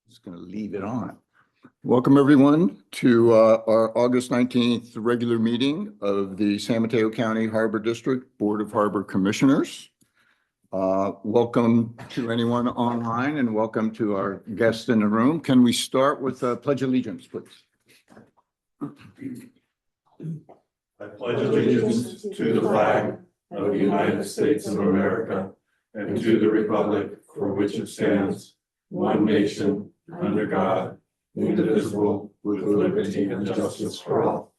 Just going to leave it on. Welcome, everyone, to our August 19th regular meeting of the San Mateo County Harbor District Board of Harbor Commissioners. Welcome to anyone online and welcome to our guests in the room. Can we start with a pledge of allegiance, please? I pledge allegiance to the flag of the United States of America and to the republic for which it stands, one nation, under God, indivisible, with liberty and justice for all.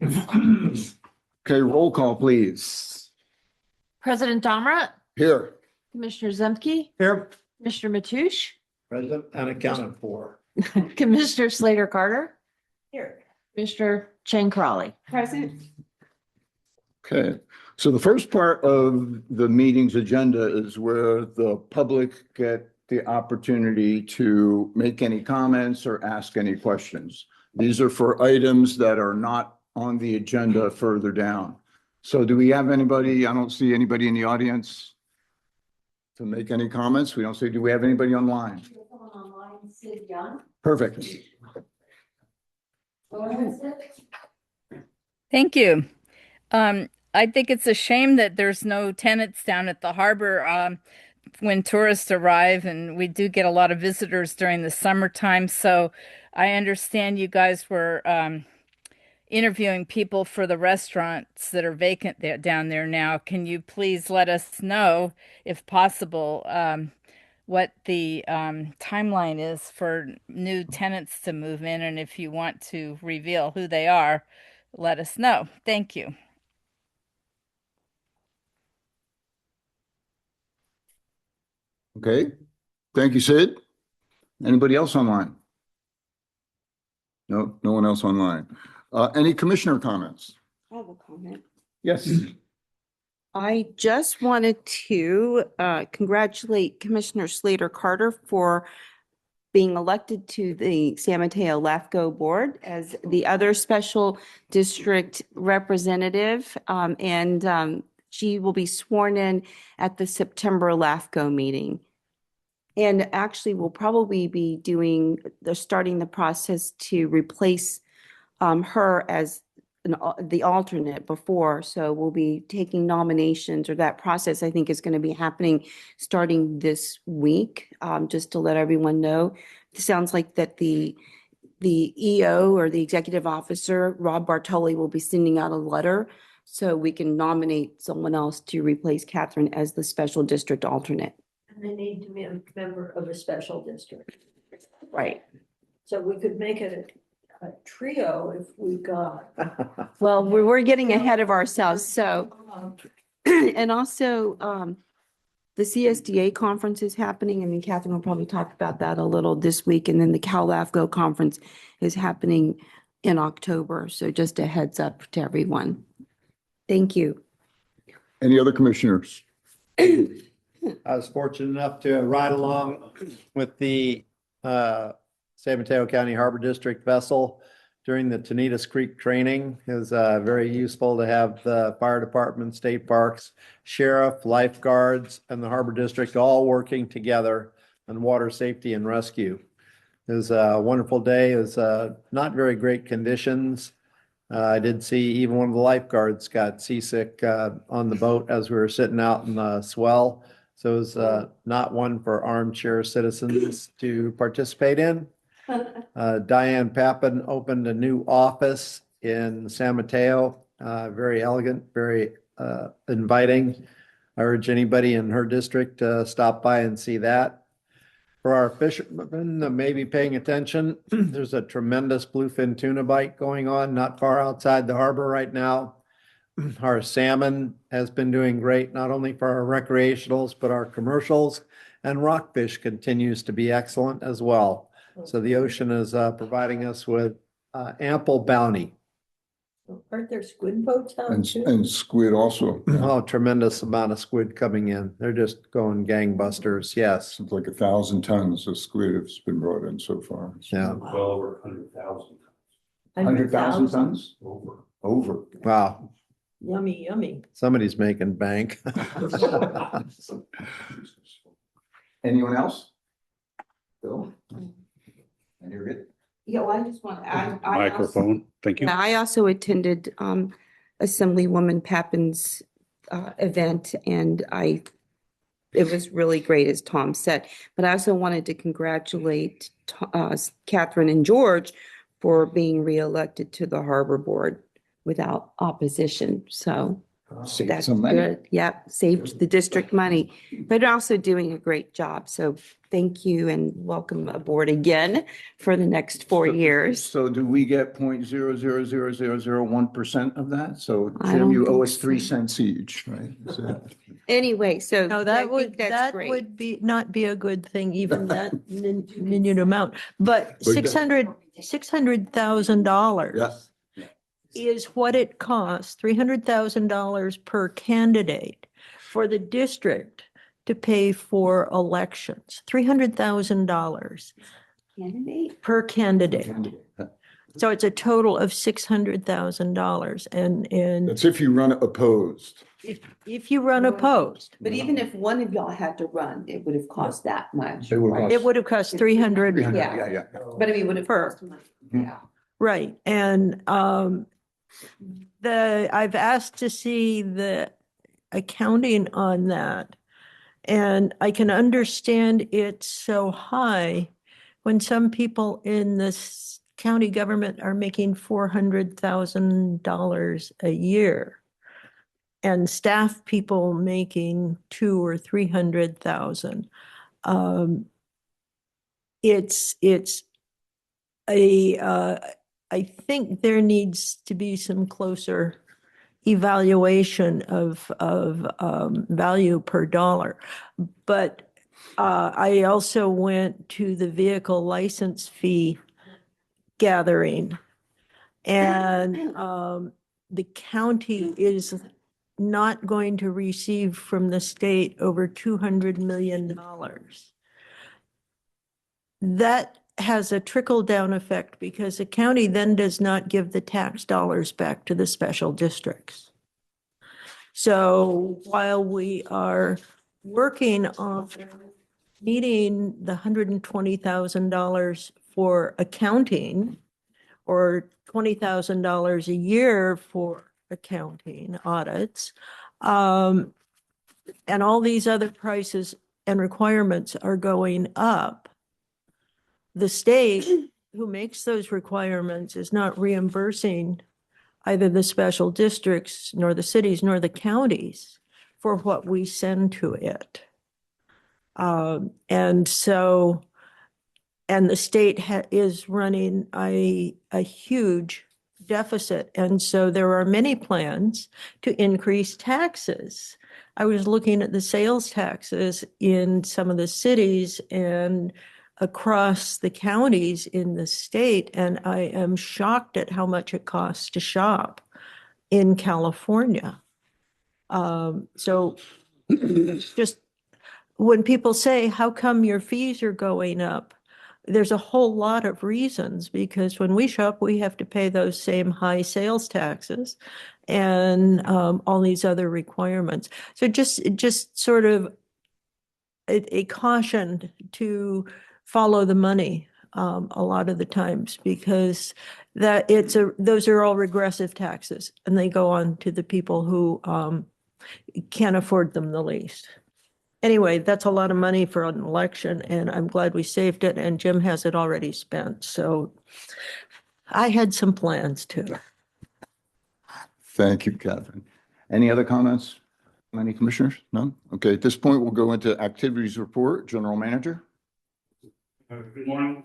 Okay, roll call, please. President Domrat, Here. Commissioner Zemke, Here. Commissioner Matoush, Present and accounted for. Commissioner Slater Carter, Here. Commissioner Chang Crawley. Present. Okay, so the first part of the meeting's agenda is where the public get the opportunity to make any comments or ask any questions. These are for items that are not on the agenda further down. So do we have anybody? I don't see anybody in the audience to make any comments. We don't see, do we have anybody online? Online, Sid Young. Perfect. Thank you. I think it's a shame that there's no tenants down at the harbor when tourists arrive, and we do get a lot of visitors during the summertime. So I understand you guys were interviewing people for the restaurants that are vacant there, down there now. Can you please let us know, if possible, what the timeline is for new tenants to move in? And if you want to reveal who they are, let us know. Thank you. Okay, thank you, Sid. Anybody else online? No, no one else online. Any commissioner comments? I have a comment. Yes. I just wanted to congratulate Commissioner Slater Carter for being elected to the San Mateo LAFCO board as the other special district representative. And she will be sworn in at the September LAFCO meeting. And actually we'll probably be starting the process to replace her as the alternate before. So we'll be taking nominations, or that process I think is going to be happening starting this week, just to let everyone know. It sounds like that the EO, or the executive officer, Rob Bartoli, will be sending out a letter so we can nominate someone else to replace Catherine as the special district alternate. And they need to be a member of a special district. Right. So we could make it a trio if we got. Well, we're getting ahead of ourselves. So, and also, the CSDA conference is happening. I mean, Catherine will probably talk about that a little this week. And then the CalAFCO conference is happening in October. So just a heads up to everyone. Thank you. Any other commissioners? I was fortunate enough to ride along with the San Mateo County Harbor District vessel during the Tenitas Creek training. It was very useful to have the fire department, state parks, sheriff, lifeguards, and the Harbor District all working together on water safety and rescue. It was a wonderful day. It was not very great conditions. I did see even one of the lifeguards got seasick on the boat as we were sitting out in the swell. So it was not one for armchair citizens to participate in. Diane Pappin opened a new office in San Mateo, very elegant, very inviting. I urge anybody in her district to stop by and see that. For our fishermen that may be paying attention, there's a tremendous bluefin tuna bite going on not far outside the harbor right now. Our salmon has been doing great, not only for our recreationals, but our commercials, and rockfish continues to be excellent as well. So the ocean is providing us with ample bounty. Aren't there squid boats out too? And squid also. Oh, tremendous amount of squid coming in. They're just going gangbusters. Yes. It's like 1,000 tons of squid has been brought in so far. Yeah. Well over 100,000. 100,000 tons? Over. Over. Wow. Yummy, yummy. Somebody's making bank. Anyone else? Bill? And you're good? Yeah, well, I just want to add. Microphone, thank you. Yeah, I also attended Assemblywoman Pappin's event, and it was really great, as Tom said. But I also wanted to congratulate Catherine and George for being reelected to the Harbor Board without opposition. So Save that's some money. good. Yep, saved the district money, but also doing a great job. So thank you and welcome aboard again for the next 4 years. So do we get 0.000001% of that? So I Jim, don't you owe think us 3 so. cents each, right? So- Anyway, so No, I that think would, that's that great. would be, not be a good thing, even that minute amount, but $600,000 is what it costs, $300,000 per candidate for the district to pay for elections, $300,000 Candidate? per candidate. So it's a total of $600,000. And That's if you run opposed. if you run opposed, But even if one of y'all had to run, it would have cost that much. It would right? cost- it would have cost 300. 300, Yeah. yeah. But I mean, would have Per. cost money. Mhm. Yeah. Right, and I've asked to see the accounting on that. And I can understand it's so high when some people in this county government are making $400,000 a year. And staff people making 200,000 or 300,000. It's I think there needs to be some closer evaluation of value per dollar. But I also went to the vehicle license fee gathering. And the county is not going to receive from the state over $200 million. That has a trickle down effect because the county then does not give the tax dollars back to the special districts. So while we are working on meeting the $120,000 for accounting or $20,000 a year for accounting audits, and all these other prices and requirements are going up, the state who makes those requirements is not reimbursing either the special districts, nor the cities, nor the counties for what we send to it. And so, and the state is running a huge deficit. And so there are many plans to increase taxes. I was looking at the sales taxes in some of the cities and across the counties in the state, and I am shocked at how much it costs to shop in California. So just when people say, how come your fees are going up? There's a whole lot of reasons, because when we shop, we have to pay those same high sales taxes and all these other requirements. So just sort of a caution to follow the money a lot of the times, because those are all regressive taxes and they go on to the people who can't afford them the least. Anyway, that's a lot of money for an election, and I'm glad we saved it, and Jim has it already spent. So I had some plans too. Thank you, Catherine. Any other comments? Any commissioners? No? Okay, at this point, we'll go into activities report, general manager. Good morning.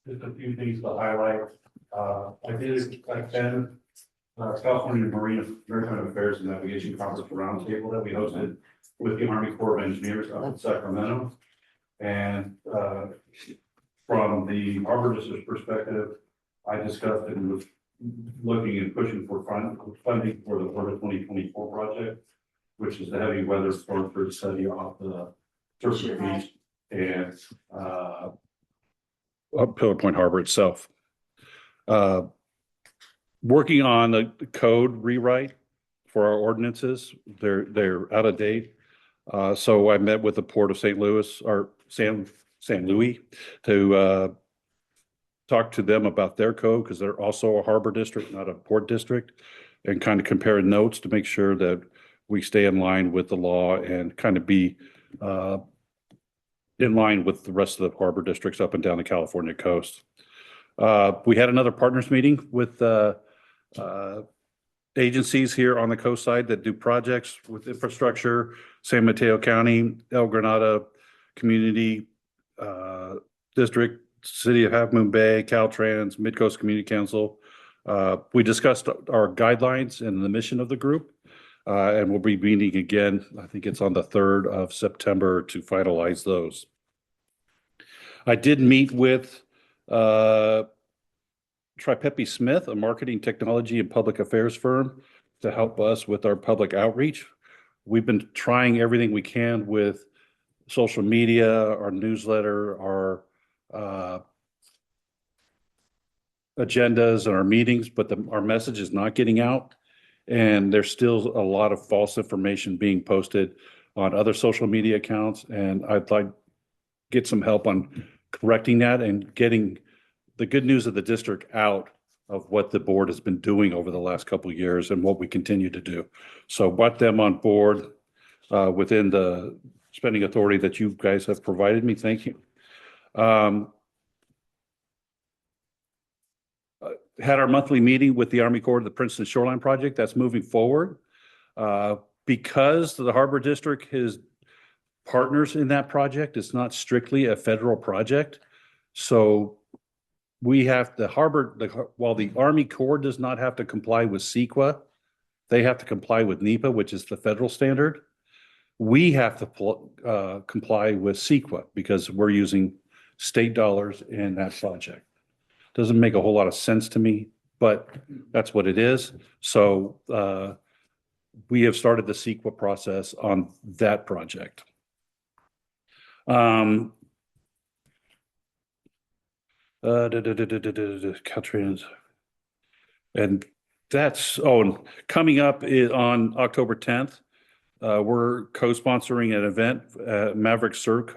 Just a few things to highlight. I did attend California Marine Maritime Affairs and Navigation Conference Roundtable that we hosted with the Army Corps of Engineers out in Sacramento. And from the Harbor District's perspective, I discussed and was looking and pushing for funding for the Florida 2024 project, which is the heavy weather storm for study off the surface beach and Pillar Point Harbor itself. working on a code rewrite for our ordinances. They're out of date. So I met with the Port of St. Louis or San Louis to talk to them about their code because they're also a harbor district, not a port district, and kind of compare notes to make sure that we stay in line with the law and kind of be in line with the rest of the harbor districts up and down the California coast. We had another partners meeting with agencies here on the coast side that do projects with infrastructure, San Mateo County, El Granada Community District, City of Half Moon Bay, Caltrans, Midcoast Community Council. We discussed our guidelines and the mission of the group, and we'll be meeting again. I think it's on the 3rd of September to finalize those. I did meet with Tripepi Smith, a marketing technology and public affairs firm, to help us with our public outreach. We've been trying everything we can with social media, our newsletter, our agendas and our meetings, but our message is not getting out. And there's still a lot of false information being posted on other social media accounts. And I'd like to get some help on correcting that and getting the good news of the district out of what the board has been doing over the last couple of years and what we continue to do. So brought them on board within the spending authority that you guys have provided me. Thank you. Had our monthly meeting with the Army Corps of the Princeton Shoreline Project. That's moving forward. Because the Harbor District is partners in that project, it's not strictly a federal project. So we have the while the Army Corps does not have to comply with CEQA, they have to comply with NEPA, which is the federal standard. We have to comply with CEQA because we're using state dollars in that project. Doesn't make a whole lot of sense to me, but that's what it is. So we have started the CEQA process on that project. Caltrans. And that's, coming up on October 10th, we're co-sponsoring an event, Maverick Surf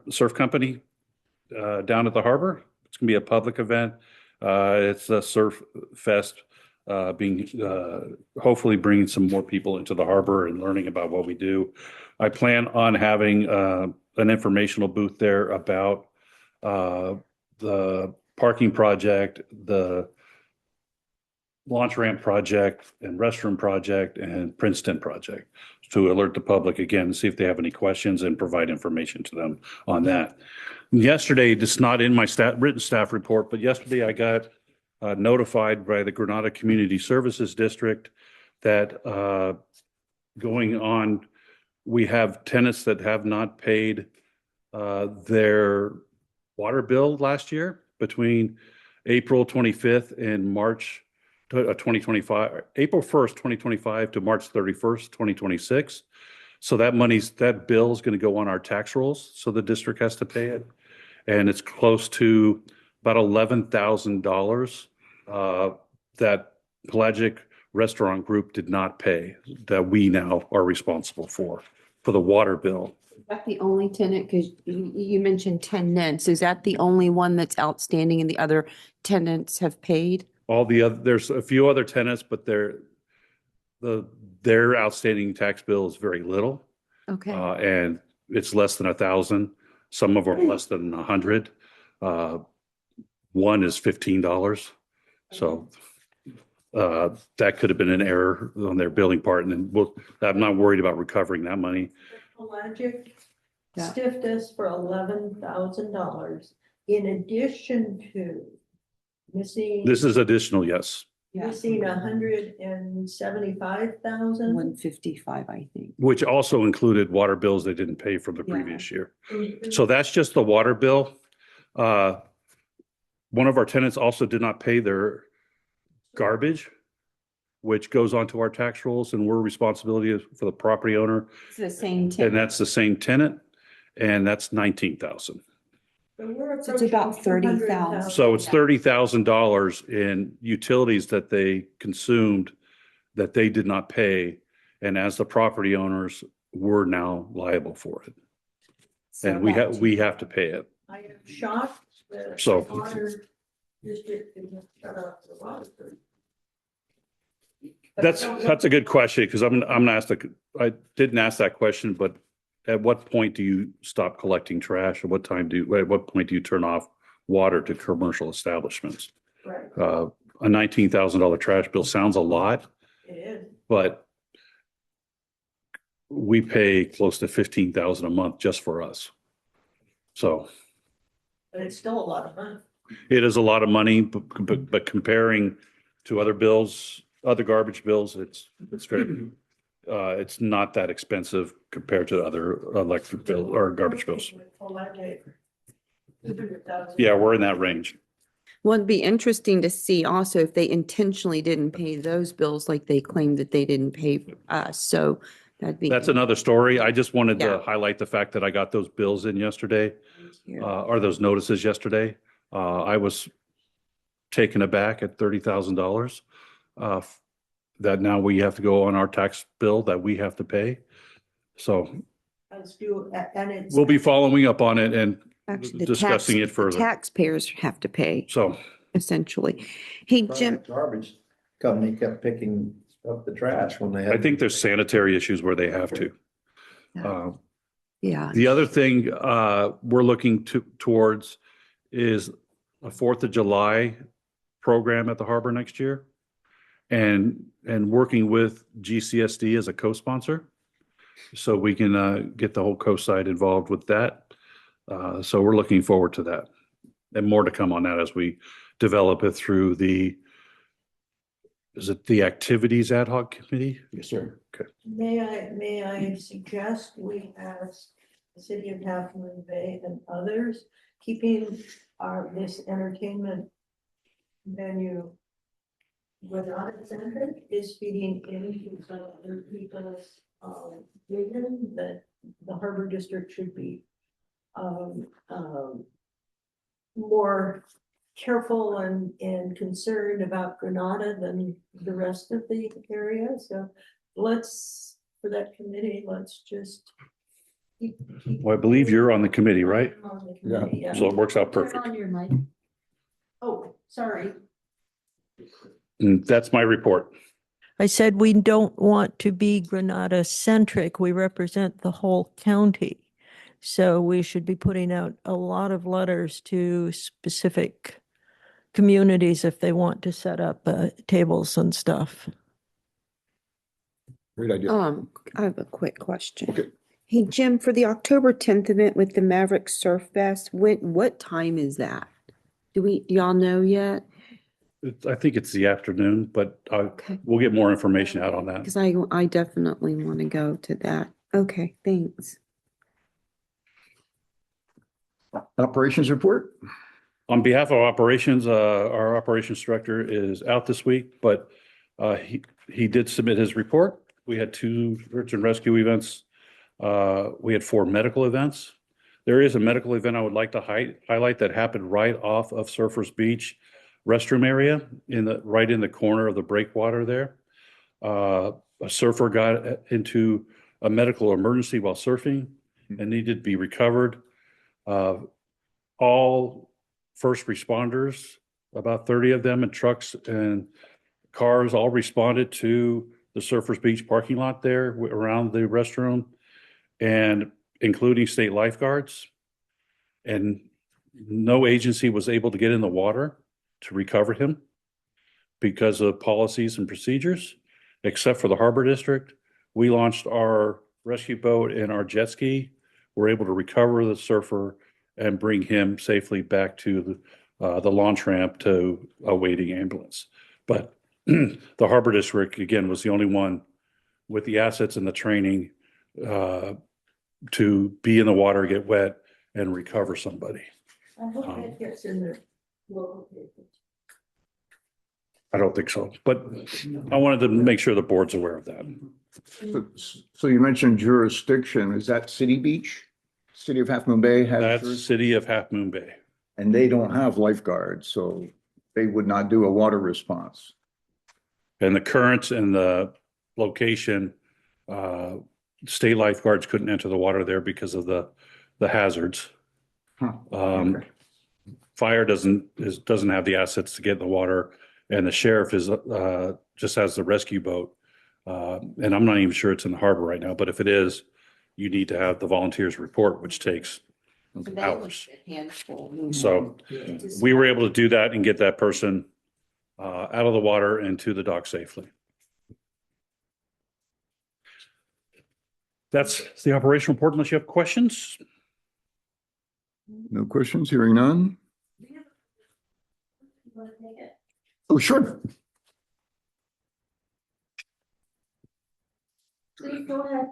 Surf Company down at the harbor. It's going to be a public event. It's a surf fest, hopefully bringing some more people into the harbor and learning about what we do. I plan on having an informational booth there about the parking project, the launch ramp project, and restroom project, and Princeton project to alert the public again and see if they have any questions and provide information to them on that. Yesterday, it's not in my written staff report, but yesterday I got notified by the Granada Community Services District that going on, we have tenants that have not paid their water bill last year between April 25th and March 2025, April 1st, 2025 to March 31st, 2026. So that bill is going to go on our tax rolls. So the district has to pay it. And it's close to about $11,000 that Pelagic Restaurant Group did not pay, that we now are responsible for the water bill. Is that the only tenant? Because you mentioned tenants. Is that the only one that's outstanding and the other tenants have paid? There's a few other tenants, but their outstanding tax bill is very little. Okay. And it's less than 1,000. Some of them are less than 100. One is $15. So that could have been an error on their billing part. And I'm not worried about recovering that money. Pelagic Yeah. stiffed us for $11,000 in addition to missing. This is additional, yes, Missing $175,000. 155, I think. which also included water bills they didn't pay from the Yeah. previous year. So that's just the water bill. One of our tenants also did not pay their garbage, which goes onto our tax rolls, and we're responsibility for the property owner. It's the same And tenant. that's the same tenant, and that's $19,000. So it's about 30,000. So it's $30,000 in utilities that they consumed that they did not pay. And as the property owners, we're now liable for it. And we have to pay it. I am shocked that So- the water district didn't shut off the water. That's a good question because I'm gonna ask I didn't ask that question, but at what point do you stop collecting trash? At what point do you turn off water to commercial establishments? Right, A $19,000 trash bill sounds a lot, it is. but we pay close to 15,000 a month just for us. So But it's still a lot of money. it is a lot of money, but comparing to other bills, other garbage bills, it's very, it's not that expensive compared to other electric bill or garbage bills. Yeah, we're in that range. Well, it'd be interesting to see also if they intentionally didn't pay those bills like they claimed that they didn't pay us. So that'd be. That's another story. I just wanted to Yeah. highlight the fact that I got those bills in yesterday, Yeah. or those notices yesterday. I was taken aback at $30,000. That now we have to go on our tax bill that we have to pay. So Let's do, and it's. we'll be following up on it and Actually, the discussing it the further. taxpayers have to pay So essentially. Hey, Jim, Garbage company kept picking up the trash when they had. I think there's sanitary issues where they have to. yeah, The other thing we're looking towards is a 4th of July program at the harbor next year. And working with GCSD as a co-sponsor. So we can get the whole coast side involved with that. So we're looking forward to that. And more to come on that as we develop it through is it the Activities Ad Hoc Committee? Yes, sir. May I suggest we ask the city of Half Moon Bay and others, keeping this entertainment venue without a center is feeding into some other people's vision that the harbor district should be more careful and concerned about Granada than the rest of the area. So let's, for that committee, let's just keep. Well, I believe you're on the committee, right? On the committee, yeah. So it works out Turn perfect. on your mic. Oh, sorry. And that's my report. I said we don't want to be Granada centric. We represent the whole county. So we should be putting out a lot of letters to specific communities if they want to set up tables and stuff. Great idea. I have a quick question. Okay. Hey, Jim, for the October 10th event with the Maverick Surf Fest, what time is that? Do y'all know yet? I think it's the afternoon, but Okay. we'll get more information out on that. Because I definitely want to go to that. Okay, thanks. Operations report? On behalf of operations, our operations director is out this week, but he did submit his report. We had 2 search and rescue events. We had 4 medical events. There is a medical event I would like to highlight that happened right off of Surfers Beach restroom area right in the corner of the breakwater there. A surfer got into a medical emergency while surfing and needed to be recovered. All first responders, about 30 of them, and trucks and cars all responded to the Surfers Beach parking lot there around the restroom, and including state lifeguards. And no agency was able to get in the water to recover him because of policies and procedures, except for the Harbor District. We launched our rescue boat and our jet ski. We're able to recover the surfer and bring him safely back to the launch ramp to a waiting ambulance. But the Harbor District, again, was the only one with the assets and the training to be in the water, get wet, and recover somebody. I hope that gets in there. Well, I don't think so, but I wanted to make sure the board's aware of that. So you mentioned jurisdiction. Is that City Beach? City of Half Moon Bay has, That's City of Half Moon Bay. and they don't have lifeguards, so they would not do a water response. And the currents and the location, state lifeguards couldn't enter the water there because of the hazards. Huh. Um, Fire doesn't have the assets to get in the water, and the sheriff is just has the rescue boat. And I'm not even sure it's in the harbor right now, but if it is, you need to have the volunteers report, which takes hours. So we were able to do that and get that person out of the water and to the dock safely. That's the operational report unless you have questions. No questions, hearing none? Oh, sure. Please go ahead.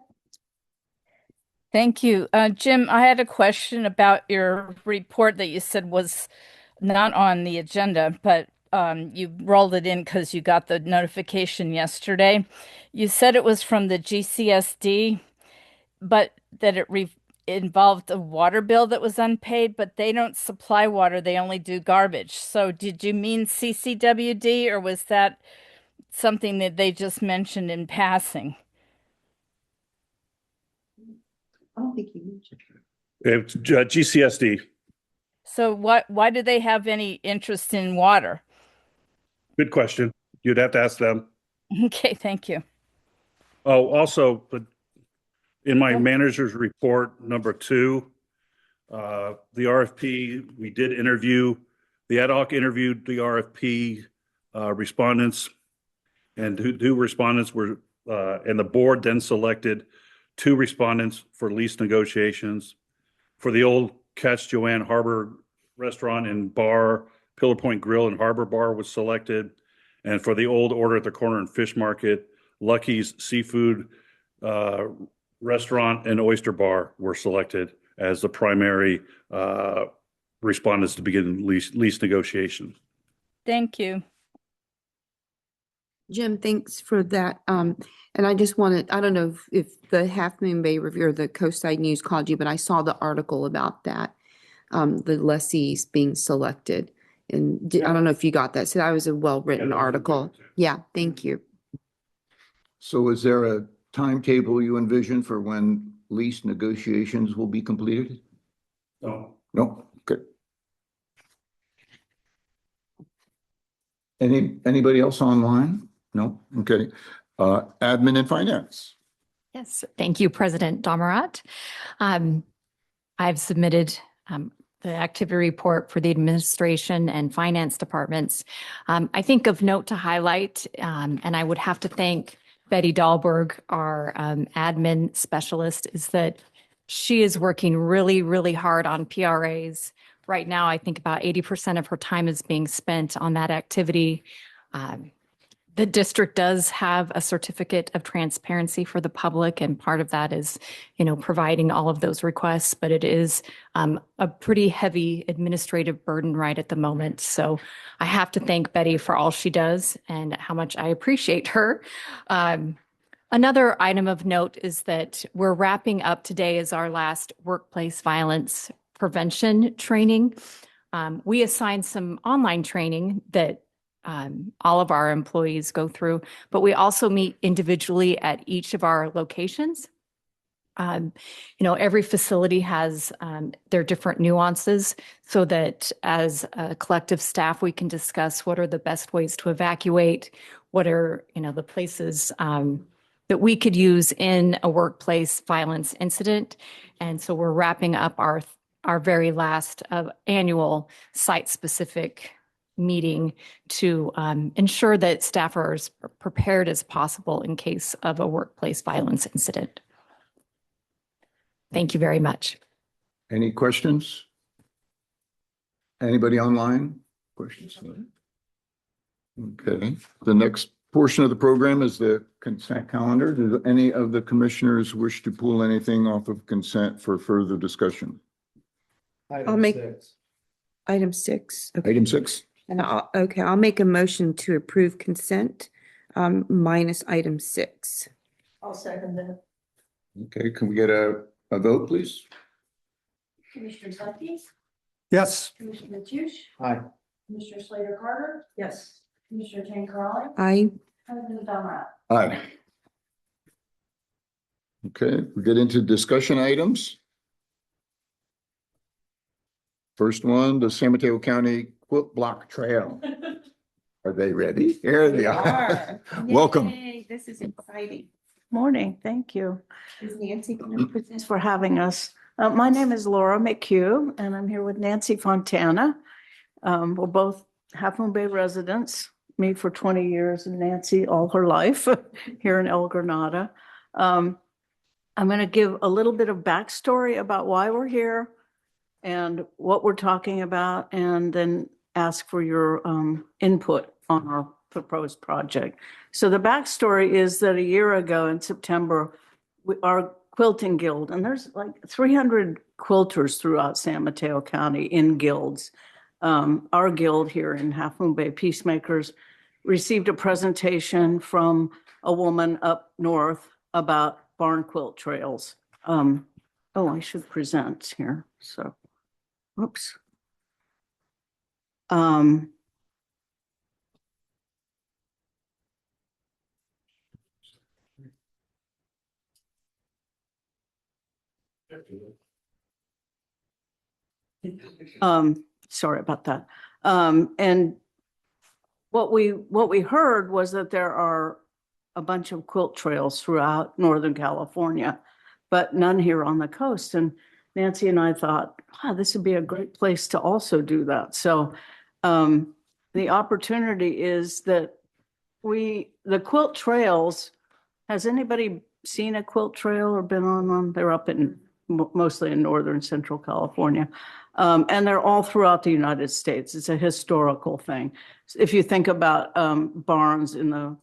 Thank you. Jim, I had a question about your report that you said was not on the agenda, but you rolled it in because you got the notification yesterday. You said it was from the GCSD, but that it involved a water bill that was unpaid, but they don't supply water, they only do garbage. So did you mean CCWD, or was that something that they just mentioned in passing? I don't think you mentioned. It's GCSD. So why do they have any interest in water? Good question. You'd have to ask them. Okay, thank you. Oh, also, but in my manager's report, number 2, the RFP, we did interview, the ad hoc interviewed the RFP respondents, and two respondents were, and the board then selected 2 respondents for lease negotiations. For the old Catch Joanne Harbor Restaurant and Bar, Pillar Point Grill and Harbor Bar was selected. And for the old Order at the Corner and Fish Market, Lucky's Seafood Restaurant and Oyster Bar were selected as the primary respondents to begin lease negotiations. Thank you. Jim, thanks for that. And I just wanted, I don't know if the Half Moon Bay Review or the Coastside News called you, but I saw the article about that, the lessees being selected. And I don't know if you got that. So that was a well-written Yeah, that was article. good, too. Yeah, thank you. So is there a timetable you envision for when lease negotiations will be completed? No. No, okay. Anybody else online? No, okay. Admin and finance. Yes, thank you, President Domerat. I've submitted the activity report for the administration and finance departments. I think of note to highlight, and I would have to thank Betty Dahlberg, our admin specialist, is that she is working really, really hard on PRAs. Right now, I think about 80% of her time is being spent on that activity. The district does have a certificate of transparency for the public, and part of that is, providing all of those requests, but it is a pretty heavy administrative burden right at the moment. So I have to thank Betty for all she does and how much I appreciate her. Another item of note is that we're wrapping up today as our last workplace violence prevention training. We assigned some online training that all of our employees go through, but we also meet individually at each of our locations. Every facility has their different nuances so that as a collective staff, we can discuss what are the best ways to evacuate, what are, the places that we could use in a workplace violence incident. And so we're wrapping up our very last annual site-specific meeting to ensure that staff are as prepared as possible in case of a workplace violence incident. Thank you very much. Any questions? Anybody online? Questions? Okay, the next portion of the program is the consent calendar. Do any of the commissioners wish to pull anything off of consent for further discussion? I'll make item 6. Okay. Item 6. And I'll make a motion to approve consent minus item 6. I'll second that. Okay, can we get a vote, please? Commissioner Zupke, Yes. Commissioner Mathush, Aye. Commissioner Slater Carter, Yes. Commissioner Jane Carly, I, President Dom. Aye. Okay, we get into discussion items. First one, the San Mateo County Quilt Block Trail. Are they ready? Here they are. Welcome. Yay, this is exciting. Morning, thank you. Is Nancy going to present? Thanks for having us. My name is Laura McHugh, and I'm here with Nancy Fontana. We're both Half Moon Bay residents, me for 20 years and Nancy all her life here in El Granada. I'm going to give a little bit of backstory about why we're here and what we're talking about, and then ask for your input on our proposed project. So the backstory is that a year ago in September, our quilting guild, and there's like 300 quilters throughout San Mateo County in guilds. Our guild here in Half Moon Bay Peacemakers received a presentation from a woman up north about barn quilt trails. I should present here, so. Oops. Sorry about that. And what we heard was that there are a bunch of quilt trails throughout Northern California, but none here on the coast. And Nancy and I thought, wow, this would be a great place to also do that. So the opportunity is that the quilt trails, has anybody seen a quilt trail or been on one? They're up in mostly in Northern Central California. And they're all throughout the United States. It's a historical thing. If you think about barns in the,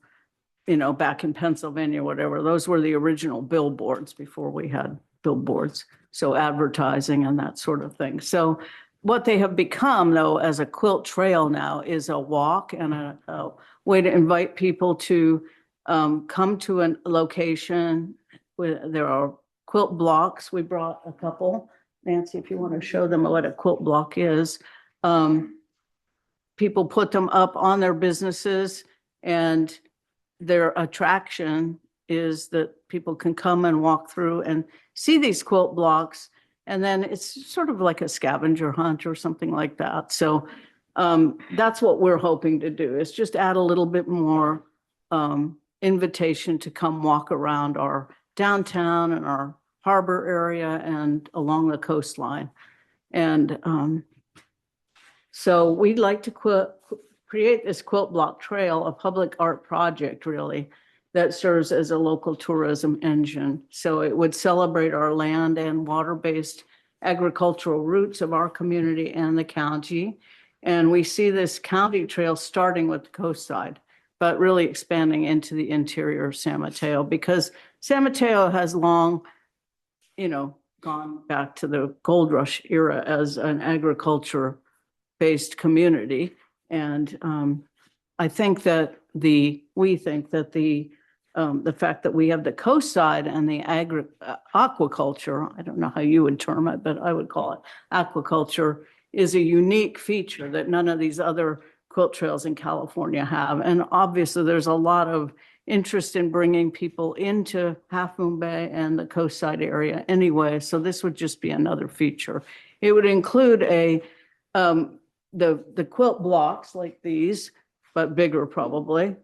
back in Pennsylvania, whatever, those were the original billboards before we had billboards. So advertising and that sort of thing. So what they have become, though, as a quilt trail now is a walk and a way to invite people to come to a location where there are quilt blocks. We brought a couple. Nancy, if you want to show them what a quilt block is. People put them up on their businesses, and their attraction is that people can come and walk through and see these quilt blocks. And then it's sort of like a scavenger hunt or something like that. So that's what we're hoping to do, is just add a little bit more invitation to come walk around our downtown and our harbor area and along the coastline. And so we'd like to create this quilt block trail, a public art project really, that serves as a local tourism engine. So it would celebrate our land and water-based agricultural roots of our community and the county. And we see this county trail starting with the coast side, but really expanding into the interior of San Mateo, because San Mateo has long, gone back to the gold rush era as an agriculture-based community. And I think that we think that the fact that we have the coast side and the aquaculture, I don't know how you would term it, but I would call it aquaculture, is a unique feature that none of these other quilt trails in California have. And obviously there's a lot of interest in bringing people into Half Moon Bay and the coastside area anyway. So this would just be another feature. It would include the quilt blocks like these, but bigger probably,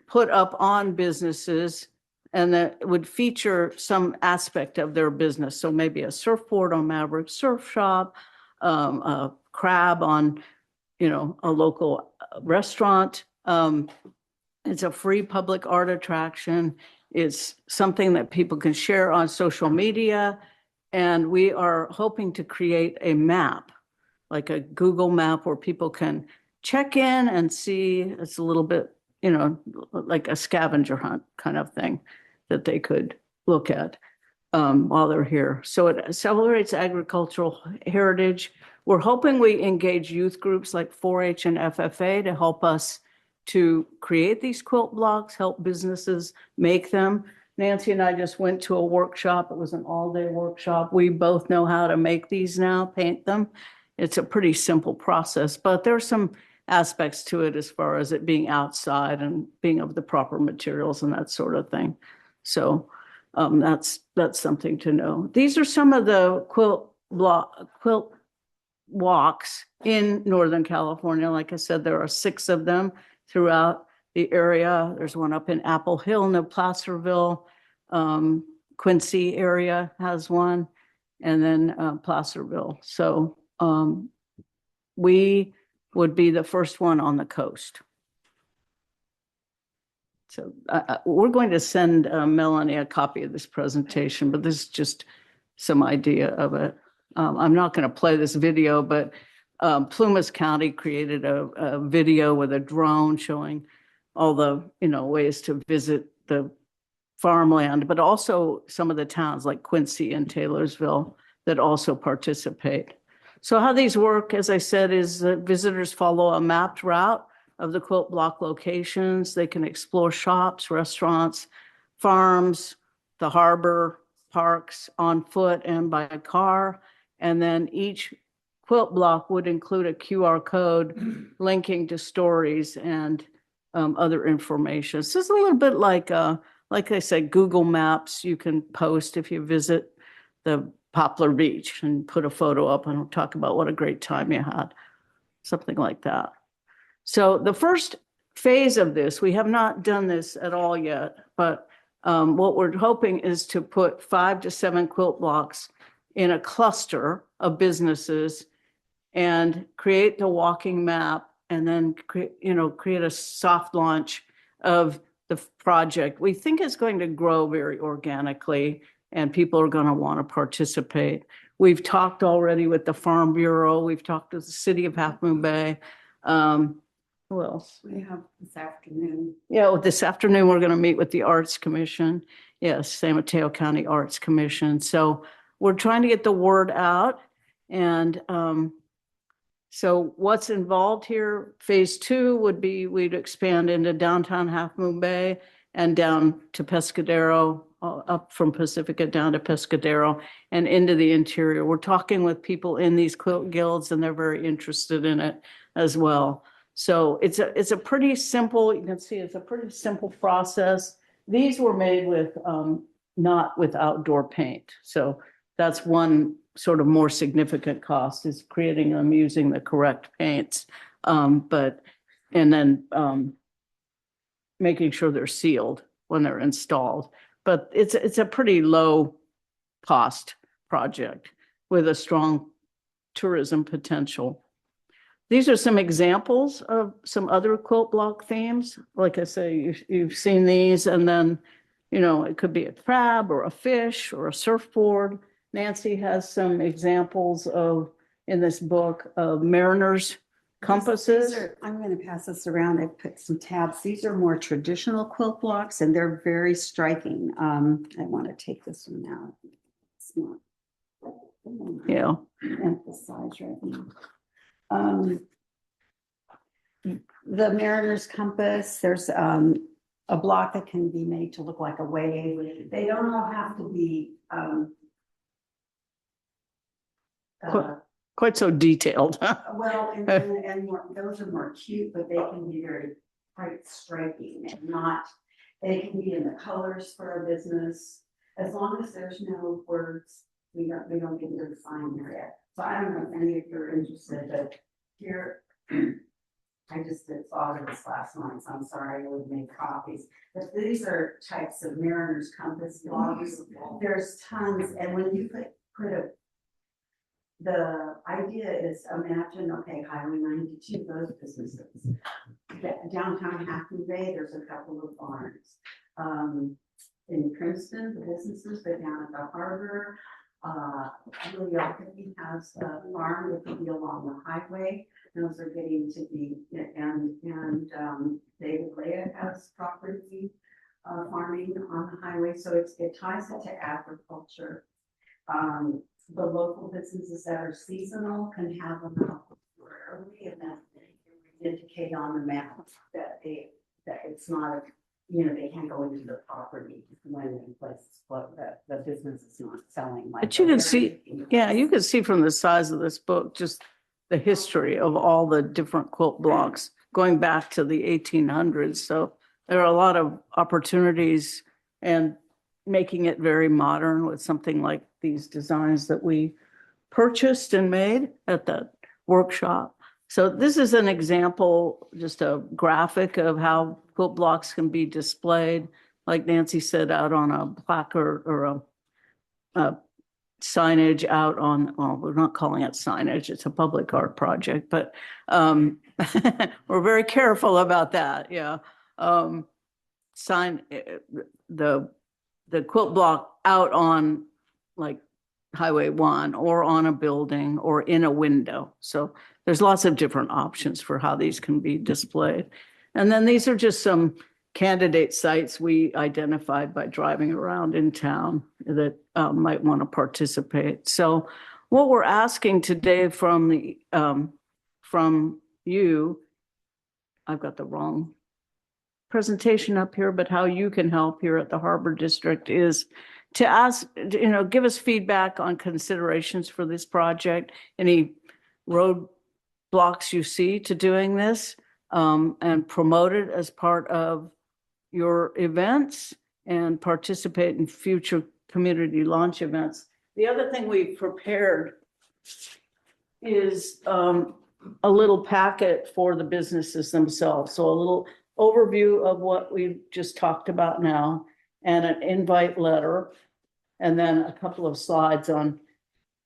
put up on businesses, and that would feature some aspect of their business. So maybe a surfboard on Maverick Surf Shop, a crab on, a local restaurant. It's a free public art attraction. It's something that people can share on social media. And we are hoping to create a map, like a Google map, where people can check in and see. It's a little bit, like a scavenger hunt kind of thing that they could look at while they're here. So it celebrates agricultural heritage. We're hoping we engage youth groups like 4-H and FFA to help us to create these quilt blocks, help businesses make them. Nancy and I just went to a workshop. It was an all-day workshop. We both know how to make these now, paint them. It's a pretty simple process, but there's some aspects to it as far as it being outside and being of the proper materials and that sort of thing. So that's something to know. These are some of the quilt walks in Northern California. Like I said, there are 6 of them throughout the area. There's one up in Apple Hill, New Placerville. Quincy area has one, and then Placerville. So we would be the first one on the coast. So we're going to send Melanie a copy of this presentation, but this is just some idea of it. I'm not going to play this video, but Plumas County created a video with a drone showing all the, ways to visit the farmland, but also some of the towns like Quincy and Taylorsville that also participate. So how these work, as I said, is that visitors follow a mapped route of the quilt block locations. They can explore shops, restaurants, farms, the harbor, parks on foot and by car. And then each quilt block would include a QR code linking to stories and other information. So it's a little bit like I said, Google Maps. You can post if you visit the Poplar Beach and put a photo up and talk about what a great time you had, something like that. So the first phase of this, we have not done this at all yet, but what we're hoping is to put 5 to 7 quilt blocks in a cluster of businesses and create the walking map, and then create a soft launch of the project. We think it's going to grow very organically, and people are going to want to participate. We've talked already with the Farm Bureau. We've talked to the city of Half Moon Bay. Who else? We have this afternoon. Yeah, well, this afternoon, we're going to meet with the Arts Commission. Yes, San Mateo County Arts Commission. So we're trying to get the word out. And so what's involved here, phase 2 would be we'd expand into downtown Half Moon Bay and down to Pescadero, up from Pacifica down to Pescadero and into the interior. We're talking with people in these quilt guilds, and they're very interested in it as well. So it's a pretty simple, you can see it's a pretty simple process. These were made with not with outdoor paint. So that's one sort of more significant cost, is creating them using the correct paints. And then making sure they're sealed when they're installed. But it's a pretty low cost project with a strong tourism potential. These are some examples of some other quilt block themes. Like I say, you've seen these, and then, it could be a crab or a fish or a surfboard. Nancy has some examples in this book of mariners' compasses. I'm going to pass this around. I put some tabs. These are more traditional quilt blocks, and they're very striking. I want to take this one out. It's not. Yeah. Emphasize right now. The mariner's compass, there's a block that can be made to look like a wave. They don't all have to be Quite so detailed. well, and more, those are more cute, but they can be very quite striking and they can be in the colors for a business. As long as there's no words, we don't get to define there yet. So I don't know if any of you are interested, but here, I just thought of this last night, so I'm sorry I would make copies. But these are types of mariner's compass blocks. There's tons, and when you the idea is, imagine, okay, Highway 92, those businesses. Downtown Half Moon Bay, there's a couple of barns. In Princeton, the businesses, but down at the harbor, William has a farm that could be along the highway. Those are getting to be, and David Leah has property farming on the highway, so it ties it to agriculture. The local businesses that are seasonal can have them out temporarily, and then indicate on the map that it's not they can't go into the property when in places, what the business is not selling. like But you the can see, very- yeah, you can see from the size of this book, just the history of all the different quilt blocks going back to the 1800s. So there are a lot of opportunities and making it very modern with something like these designs that we purchased and made at the workshop. So this is an example, just a graphic of how quilt blocks can be displayed, like Nancy said, out on a placard or a signage out on, well, we're not calling it signage, it's a public art project, but we're very careful about that, yeah. Sign the quilt block out on like Highway 1 or on a building or in a window. So there's lots of different options for how these can be displayed. And then these are just some candidate sites we identified by driving around in town that might want to participate. So what we're asking today from you, I've got the wrong presentation up here, but how you can help here at the Harbor District is to ask, give us feedback on considerations for this project, any road blocks you see to doing this, and promote it as part of your events and participate in future community launch events. The other thing we prepared is a little packet for the businesses themselves. So a little overview of what we've just talked about now and an invite letter. And then a couple of slides on,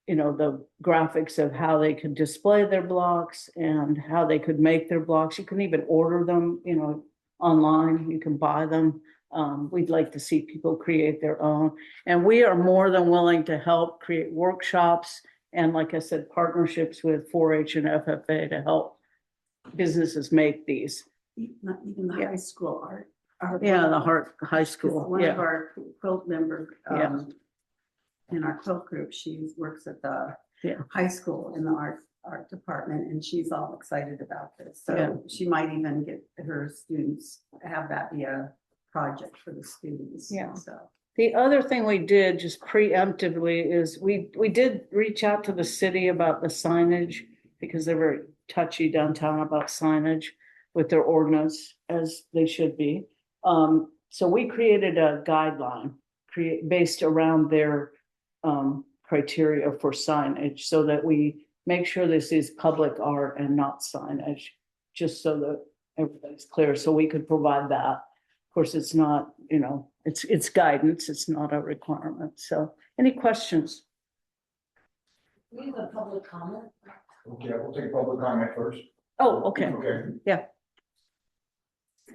the graphics of how they could display their blocks and how they could make their blocks. You can even order them, online. You can buy them. We'd like to see people create their own. And we are more than willing to help create workshops and, like I said, partnerships with 4-H and FFA to help businesses make these. Not even the Yeah. high school art. Yeah, the high school. One of Yeah, our quilt members, Yeah. in our quilt group, she works at the Yeah. high school in the art department, and she's all excited about this. Yeah. So she might even get her students, have that be a project for the students. Yeah. So. the other thing we did just preemptively is we did reach out to the city about the signage because they're very touchy downtown about signage with their ordinance, as they should be. So we created a guideline based around their criteria for signage so that we make sure this is public art and not signage, just so that everybody's clear. So we could provide that. Of course, it's not, it's guidance, it's not a requirement. So any questions? We have a public comment. Okay, we'll take public comment first. Oh, okay. Okay.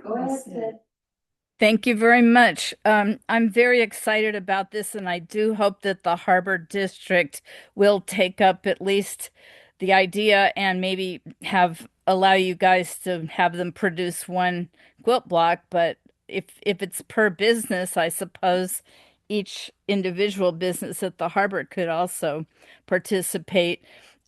Go ahead, Sid. Thank you very much. I'm very excited about this, and I do hope that the Harbor District will take up at least the idea and maybe allow you guys to have them produce one quilt block. But if it's per business, I suppose each individual business at the harbor could also participate.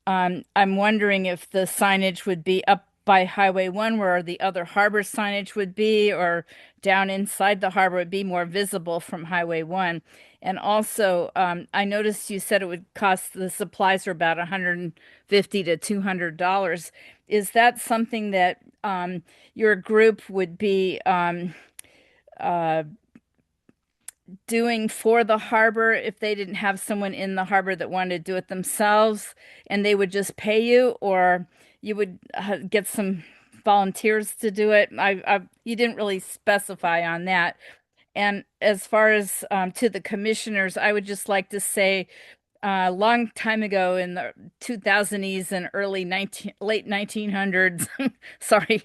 I'm wondering if the signage would be up by Highway 1 where the other harbor signage would be, or down inside the harbor would be more visible from Highway 1. And also, I noticed you said it would cost, the supplies are about $150 to $200. Is that something that your group would be doing for the harbor if they didn't have someone in the harbor that wanted to do it themselves and they would just pay you, or you would get some volunteers to do it? You didn't really specify on that. And as far as to the commissioners, I would just like to say a long time ago in the 2000s and late 1900s, sorry,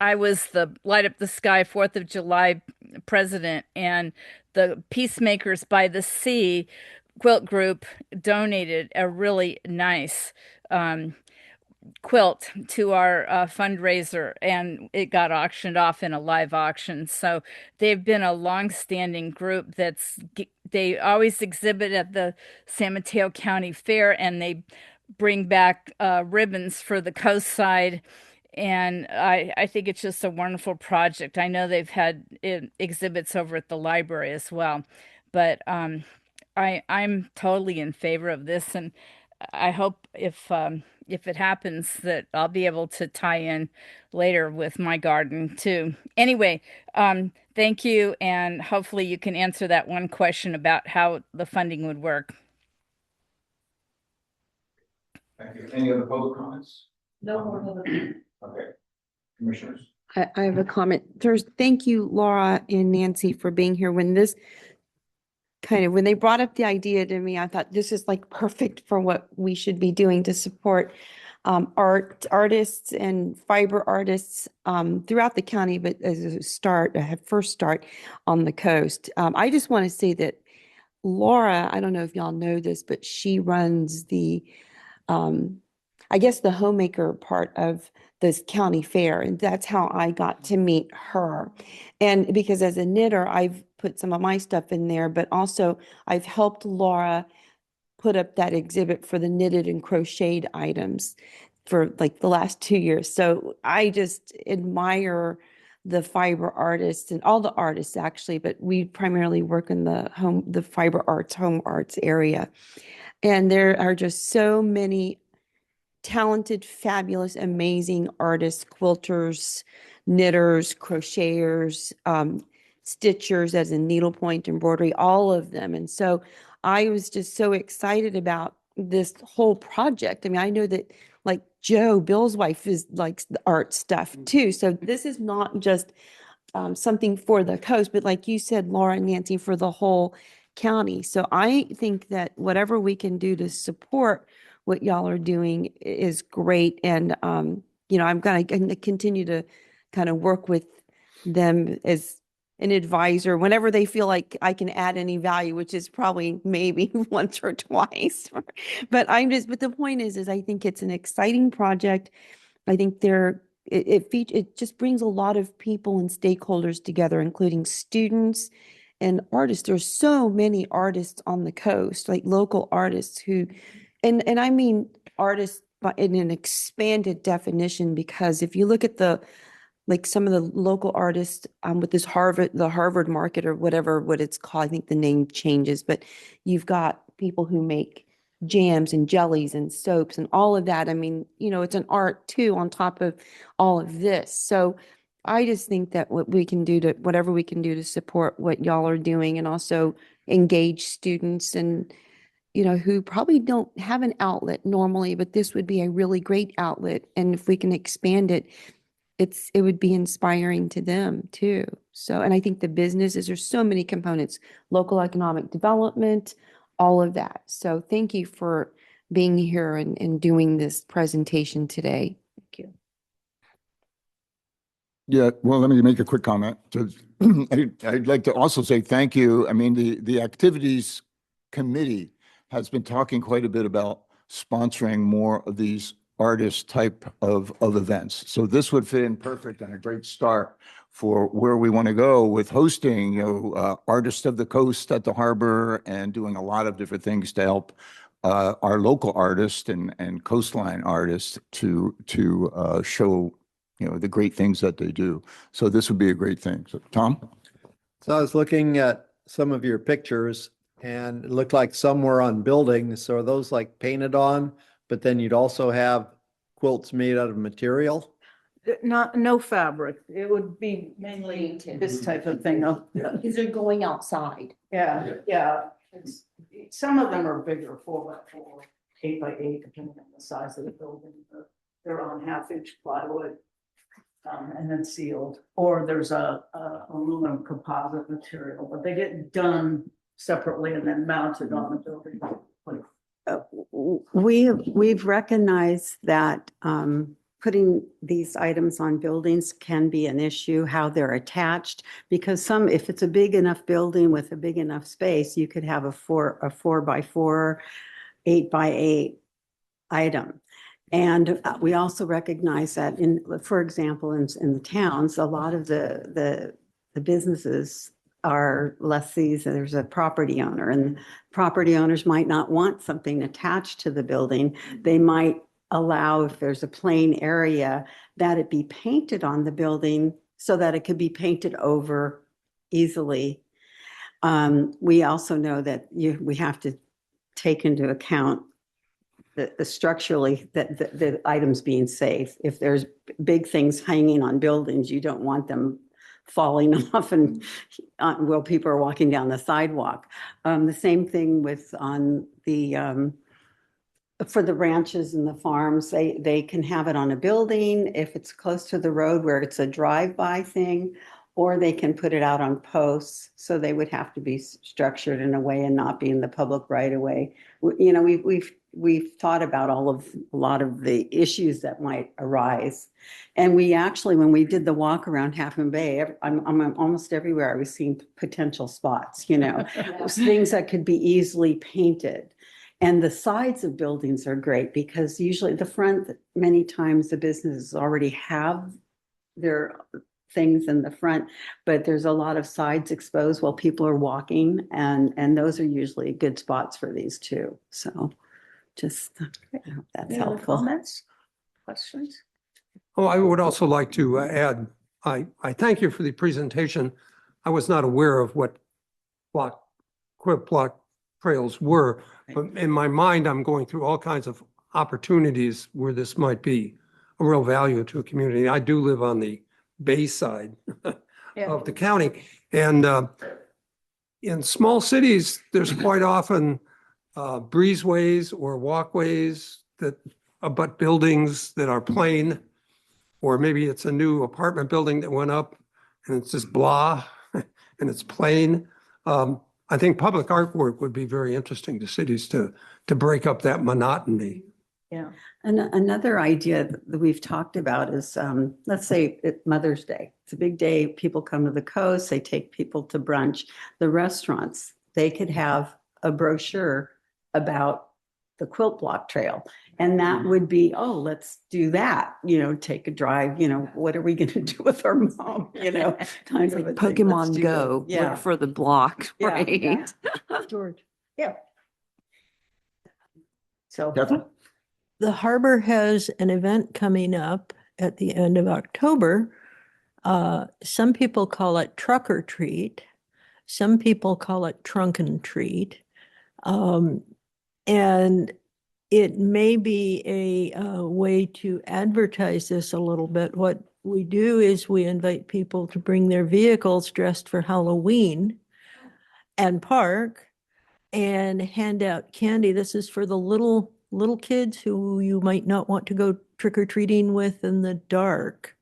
I was the Light Up the Sky 4th of July president, and the Peacemakers by the Sea quilt group donated a really nice quilt to our fundraiser, and it got auctioned off in a live auction. So they've been a long-standing group they always exhibit at the San Mateo County Fair, and they bring back ribbons for the coast side. And I think it's just a wonderful project. I know they've had exhibits over at the library as well, but I'm totally in favor of this, and I hope if it happens that I'll be able to tie in later with my garden too. Anyway, thank you, and hopefully you can answer that one question about how the funding would work. Thank you. Any other public comments? No more public. Okay. Commissioners? I have a comment. Thank you, Laura and Nancy, for being here. When they brought up the idea to me, I thought this is like perfect for what we should be doing to support artists and fiber artists throughout the county, but as a first start on the coast. I just want to say that Laura, I don't know if y'all know this, but she runs I guess the homemaker part of this county fair, and that's how I got to meet her. And because as a knitter, I've put some of my stuff in there, but also I've helped Laura put up that exhibit for the knitted and crocheted items for like the last 2 years. So I just admire the fiber artists and all the artists actually, but we primarily work in the fiber arts, home arts area. And there are just so many talented, fabulous, amazing artists, quilters, knitters, crocheters, stitchers as in needlepoint embroidery, all of them. And so I was just so excited about this whole project. I mean, I know that like Joe, Bill's wife, is likes the art stuff too. So this is not just something for the coast, but like you said, Laura and Nancy, for the whole county. So I think that whatever we can do to support what y'all are doing is great. And, I'm going to continue to kind of work with them as an advisor whenever they feel like I can add any value, which is probably maybe once or twice. But the point is I think it's an exciting project. I think it just brings a lot of people and stakeholders together, including students and artists. There's so many artists on the coast, like local artists who, and I mean artists in an expanded definition, because if you look at some of the local artists with the Harvard market or what it's called, I think the name changes, but you've got people who make jams and jellies and soaps and all of that. I mean, it's an art too on top of all of this. So I just think that whatever we can do to support what y'all are doing, and also engage students and who probably don't have an outlet normally, but this would be a really great outlet. And if we can expand it, it would be inspiring to them too. So, and I think the businesses, there's so many components, local economic development, all of that. So thank you for being here and doing this presentation today. Thank you. Yeah, well, let me make a quick comment. I'd like to also say thank you. I mean, the activities committee has been talking quite a bit about sponsoring more of these artist type of events. So this would fit in perfect and a great start for where we want to go with hosting, artists of the coast at the harbor and doing a lot of different things to help our local artists and coastline artists to show, the great things that they do. So this would be a great thing. So Tom? So I was looking at some of your pictures and it looked like some were on buildings. So are those like painted on, but then you'd also have quilts made out of material? No fabric. It would be mainly this type of thing. Because they're going outside. Yeah. Some of them are bigger, 4x4, 8x8, depending on the size of the building. They're on 1/2-inch plywood, and then sealed. Or there's a aluminum composite material, but they get done separately and then mounted on the building. We've recognized that putting these items on buildings can be an issue, how they're attached, because if it's a big enough building with a big enough space, you could have a 4x4, 8x8 item. And we also recognize that for example, in the towns, a lot of the businesses are lessees, and there's a property owner, and property owners might not want something attached to the building. They might allow, if there's a plain area, that it be painted on the building so that it could be painted over easily. We also know that we have to take into account the structurally, the items being safe. If there's big things hanging on buildings, you don't want them falling off and while people are walking down the sidewalk. The same thing with on the for the ranches and the farms, they can have it on a building if it's close to the road where it's a drive-by thing, or they can put it out on posts. So they would have to be structured in a way and not be in the public right of way. You know, we've thought about a lot of the issues that might arise. And we actually, when we did the walk around Half Moon Bay, I'm almost everywhere I was seeing potential spots, you know, things that could be easily painted. And the sides of buildings are great because usually the front, many times the businesses already have their things in the front, but there's a lot of sides exposed while people are walking, and those are usually good spots for these too. So just, I hope that's Any other helpful. comments, questions? Oh, I would also like to add, I thank you for the presentation. I was not aware of what quilt block trails were, but in my mind, I'm going through all kinds of opportunities where this might be a real value to a community. I do live on the bay side of the county, and in small cities, there's quite often breezeways or walkways that abut buildings that are plain, or maybe it's a new apartment building that went up and it's just blah and it's plain. I think public artwork would be very interesting to cities to break up that monotony. Yeah. And another idea that we've talked about is, let's say it's Mother's Day. It's a big day. People come to the coast, they take people to brunch. The restaurants, they could have a brochure about the quilt block trail. And that would be, oh, let's do that, you know, take a drive, you know, what are we going to do with our mom, you know, kind of a thing. Let's Pokemon do Go, it. Yeah. look for the block, Yeah, right? yeah. George. Yeah. So. Catherine? The harbor has an event coming up at the end of October. Some people call it Truck or Treat. Some people call it Trunk and Treat. And it may be a way to advertise this a little bit. What we do is we invite people to bring their vehicles dressed for Halloween and park and hand out candy. This is for the little kids who you might not want to go trick-or-treating with in the dark.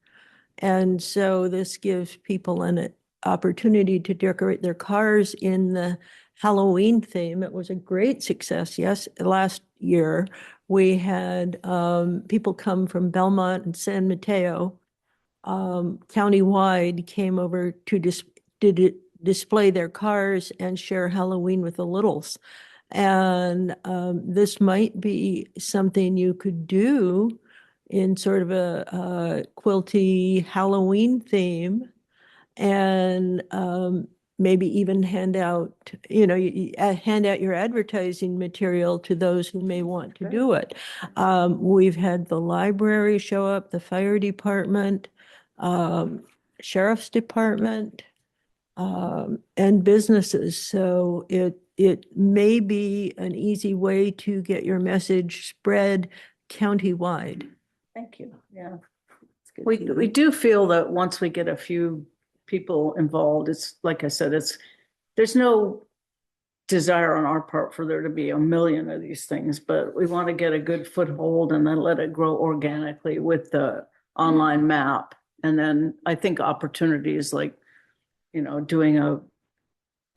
And so this gives people an opportunity to decorate their cars in the Halloween theme. It was a great success. Yes, last year we had people come from Belmont and San Mateo, countywide, came over to display their cars and share Halloween with the littles. And this might be something you could do in sort of a quilty Halloween theme, and maybe even hand out, you know, hand out your advertising material to those who may want to do it. We've had the library show up, the fire department, sheriff's department, and businesses. So it may be an easy way to get your message spread countywide. Thank you. Yeah. It's good We to- do feel that once we get a few people involved, it's like I said, there's no desire on our part for there to be a million of these things, but we want to get a good foothold and then let it grow organically with the online map. And then I think opportunities like, you know,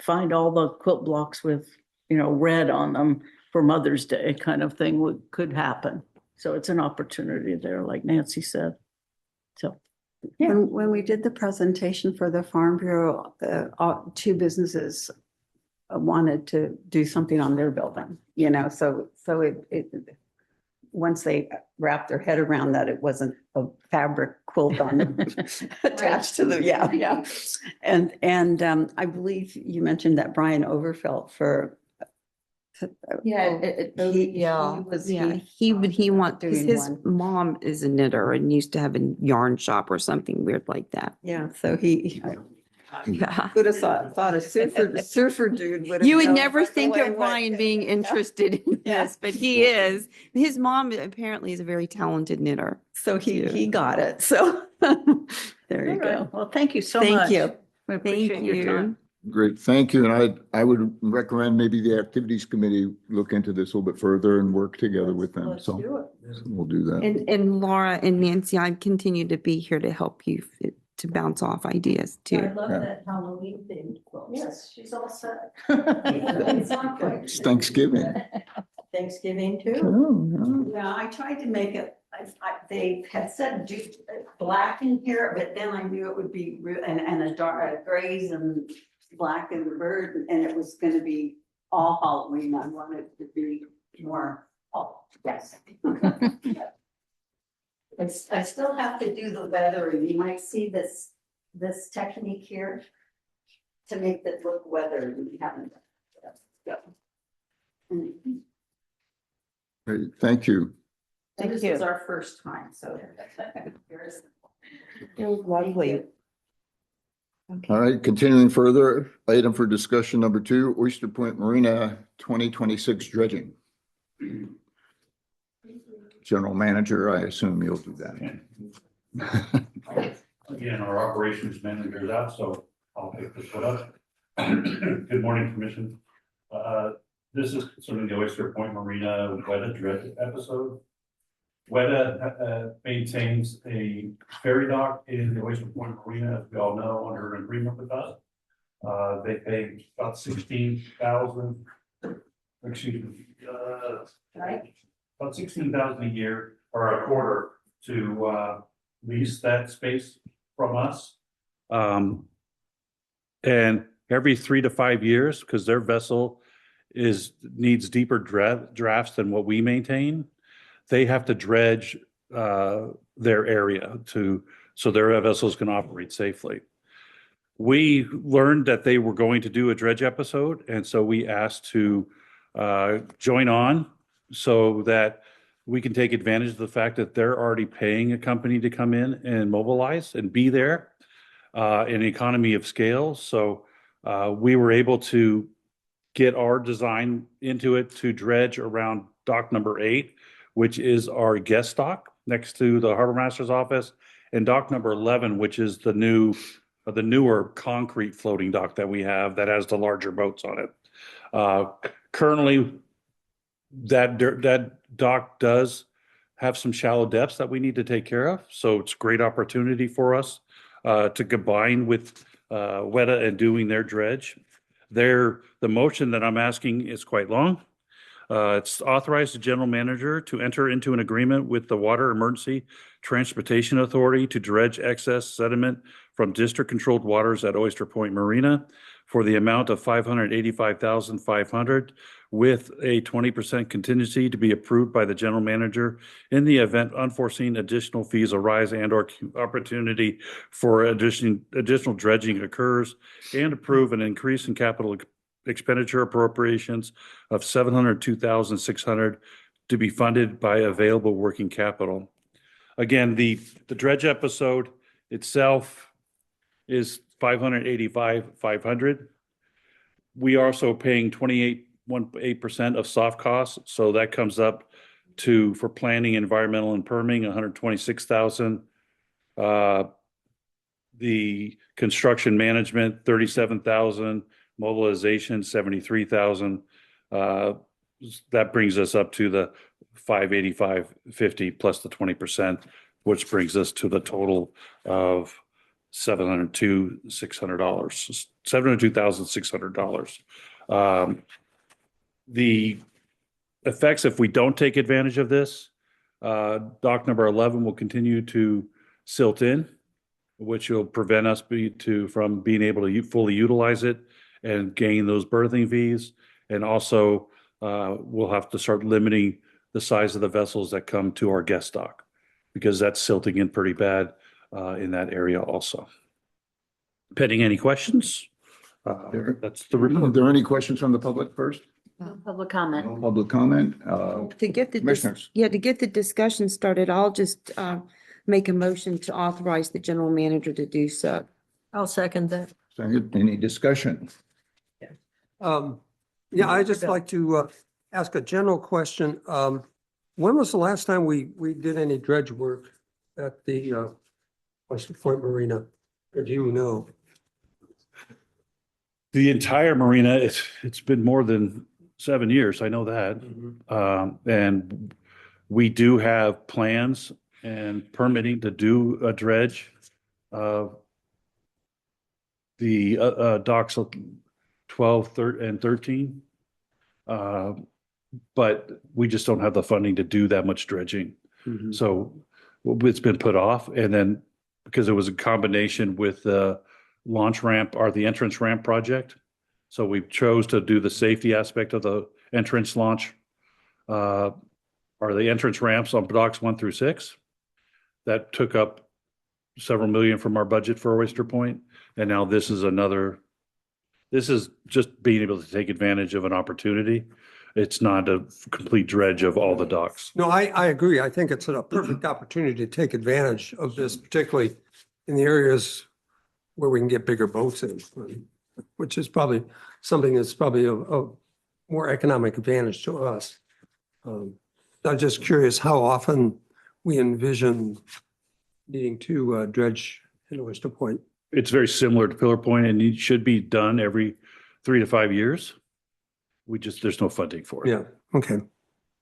find all the quilt blocks with, you know, red on them for Mother's Day kind of thing could happen. So it's an opportunity there, like Nancy said. So, yeah. When we did the presentation for the Farm Bureau, two businesses wanted to do something on their building, you know, so it once they wrapped their head around that it wasn't a fabric quilt on them attached to the, yeah. And I believe you mentioned that Brian Overfelt for Yeah, he want, because doing his one. mom is a knitter and used to have a yarn shop or something weird like that. Yeah, so he Yeah. would have thought a surfer dude would have. You would known never right think away of what- Ryan being interested in Yeah. this, but he is. His mom apparently is a very talented knitter. So he too. got it, so there you All right. go. Well, thank you so Thank much. you. We Thank appreciate your time. you. Great, thank you. And I would recommend maybe the activities committee look into this a little bit further and work together with them. Let's So do it. we'll do that. And Laura and Nancy, I continue to be here to help you to bounce off ideas I too. love Yeah. that Halloween themed quilt. Yes, she's all set. It's Thanksgiving. Thanksgiving too. Oh, Yeah, I tried to make it, they had said do black in here, but then I knew it would be, and a dark, a grays and black and the bird, and it was gonna be all Halloween. I wanted it to be more, oh, yes. I still have to do the weathering. You might see this technique here to make it look weathered. We haven't. Yeah. Great, thank you. And this Thank is you. our first time, so. It was lovely. All right, continuing further, item for discussion number 2, Oyster Point Marina 2026 dredging. General Manager, I assume you'll do that. Again, our operations manager is out, so I'll pick this one up. Good morning, Commission. This is concerning the Oyster Point Marina WETA dredge episode. WETA maintains a ferry dock in the Oyster Point Marina, as we all know, under an agreement with us. They pay about 16,000, excuse me, about 16,000 a year or a quarter to lease that space from us. And every 3 to 5 years, because their vessel needs deeper drafts than what we maintain, they have to dredge their area so their vessels can operate safely. We learned that they were going to do a dredge episode, and so we asked to join on so that we can take advantage of the fact that they're already paying a company to come in and mobilize and be there in economy of scale. So we were able to get our design into it to dredge around dock number 8, which is our guest dock next to the harbor master's office, and dock number 11, which is the newer concrete floating dock that we have that has the larger boats on it. Currently, that dock does have some shallow depths that we need to take care of. So it's a great opportunity for us to combine with WETA and doing their dredge. The motion that I'm asking is quite long. It's authorized the general manager to enter into an agreement with the Water Emergency Transportation Authority to dredge excess sediment from district-controlled waters at Oyster Point Marina for the amount of $585,500 with a 20% contingency to be approved by the general manager in the event unforeseen additional fees arise and/or opportunity for additional dredging occurs, and approve an increase in capital expenditure appropriations of $702,600 to be funded by available working capital. Again, the dredge episode itself is $585,500. We are also paying 28% of soft costs, so that comes up to, for planning, environmental, and permitting, $126,000. The construction management, $37,000. Mobilization, $73,000. That brings us up to the $585,550 plus the 20%, which brings us to the total of $702,600. The effects, if we don't take advantage of this, dock number 11 will continue to silt in, which will prevent us from being able to fully utilize it and gain those berthing fees. And also, we'll have to start limiting the size of the vessels that come to our guest dock, because that's silting in pretty bad in that area also. Pending any questions? That's the Are report. there any questions from the public first? Public comment. No public comment. To get the, Commissioners. to get the discussion started, I'll just make a motion to authorize the general manager to do so. I'll second that. Second, any discussion? Yeah, I just like to ask a general question. When was the last time we did any dredge work at the Western Point Marina? Or do you know? The entire marina, it's been more than 7 years. I know that. And we do have plans and permitting to do a dredge. The docks 12, 13, and 13. But we just don't have the funding to do that much dredging. So it's been put off. And then because it was a combination with the launch ramp or the entrance ramp project. So we chose to do the safety aspect of the entrance launch or the entrance ramps on docks 1 through 6. That took up several million from our budget for Oyster Point. And now this is just being able to take advantage of an opportunity. It's not a complete dredge of all the docks. No, I agree. I think it's a perfect opportunity to take advantage of this, particularly in the areas where we can get bigger boats in, which is probably something that's probably of more economic advantage to us. I'm just curious how often we envision needing to dredge in Oyster Point. It's very similar to Pillar Point and it should be done every 3 to 5 years. There's no funding for it. Yeah, okay.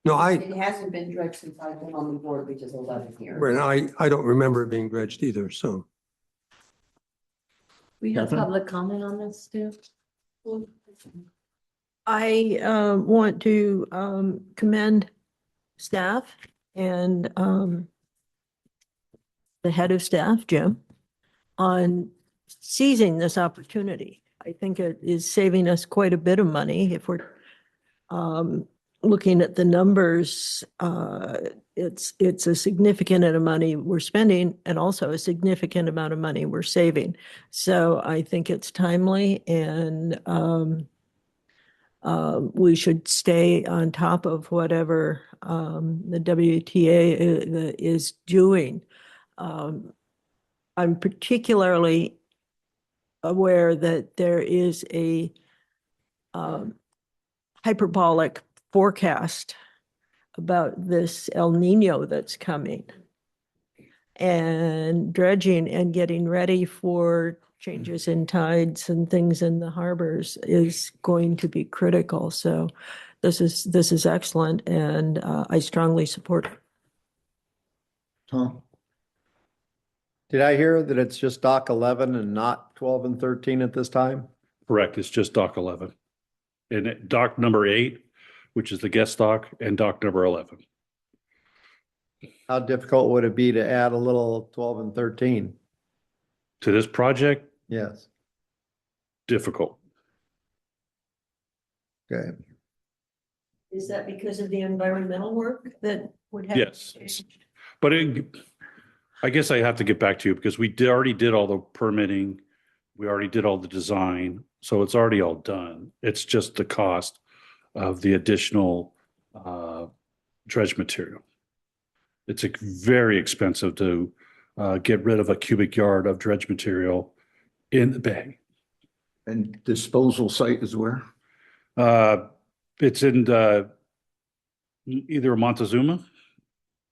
No, It hasn't been dredged since I've been on the board, which is 11 years. I don't remember it being dredged either, so. We have Catherine? public comment on this too. I want to commend staff and the head of staff, Jim, on seizing this opportunity. I think it is saving us quite a bit of money if we're looking at the numbers. It's a significant amount of money we're spending and also a significant amount of money we're saving. So I think it's timely and we should stay on top of whatever the WTA is doing. I'm particularly aware that there is a hyperbolic forecast about this El Nino that's coming. And dredging and getting ready for changes in tides and things in the harbors is going to be critical. So this is excellent and I strongly support it. Tom? Did I hear that it's just dock 11 and not 12 and 13 at this time? Correct. It's just dock 11. And dock number 8, which is the guest dock, and dock number 11. How difficult would it be to add a little 12 and 13? To this project, Yes. difficult. Okay. Is that because of the environmental work that would have? Yes. But I guess I have to get back to you because we already did all the permitting. We already did all the design. So it's already all done. It's just the cost of the additional dredge material. It's very expensive to get rid of a cubic yard of dredge material in the bay. And disposal site is where? It's in either Montezuma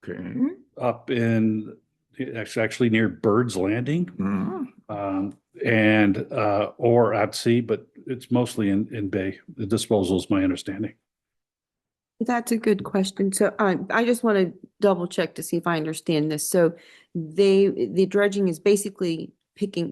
Okay. up in, it's actually near Bird's Landing. And or at sea, but it's mostly in bay. The disposal is my understanding. That's a good question. So I just want to double check to see if I understand this. So the dredging is basically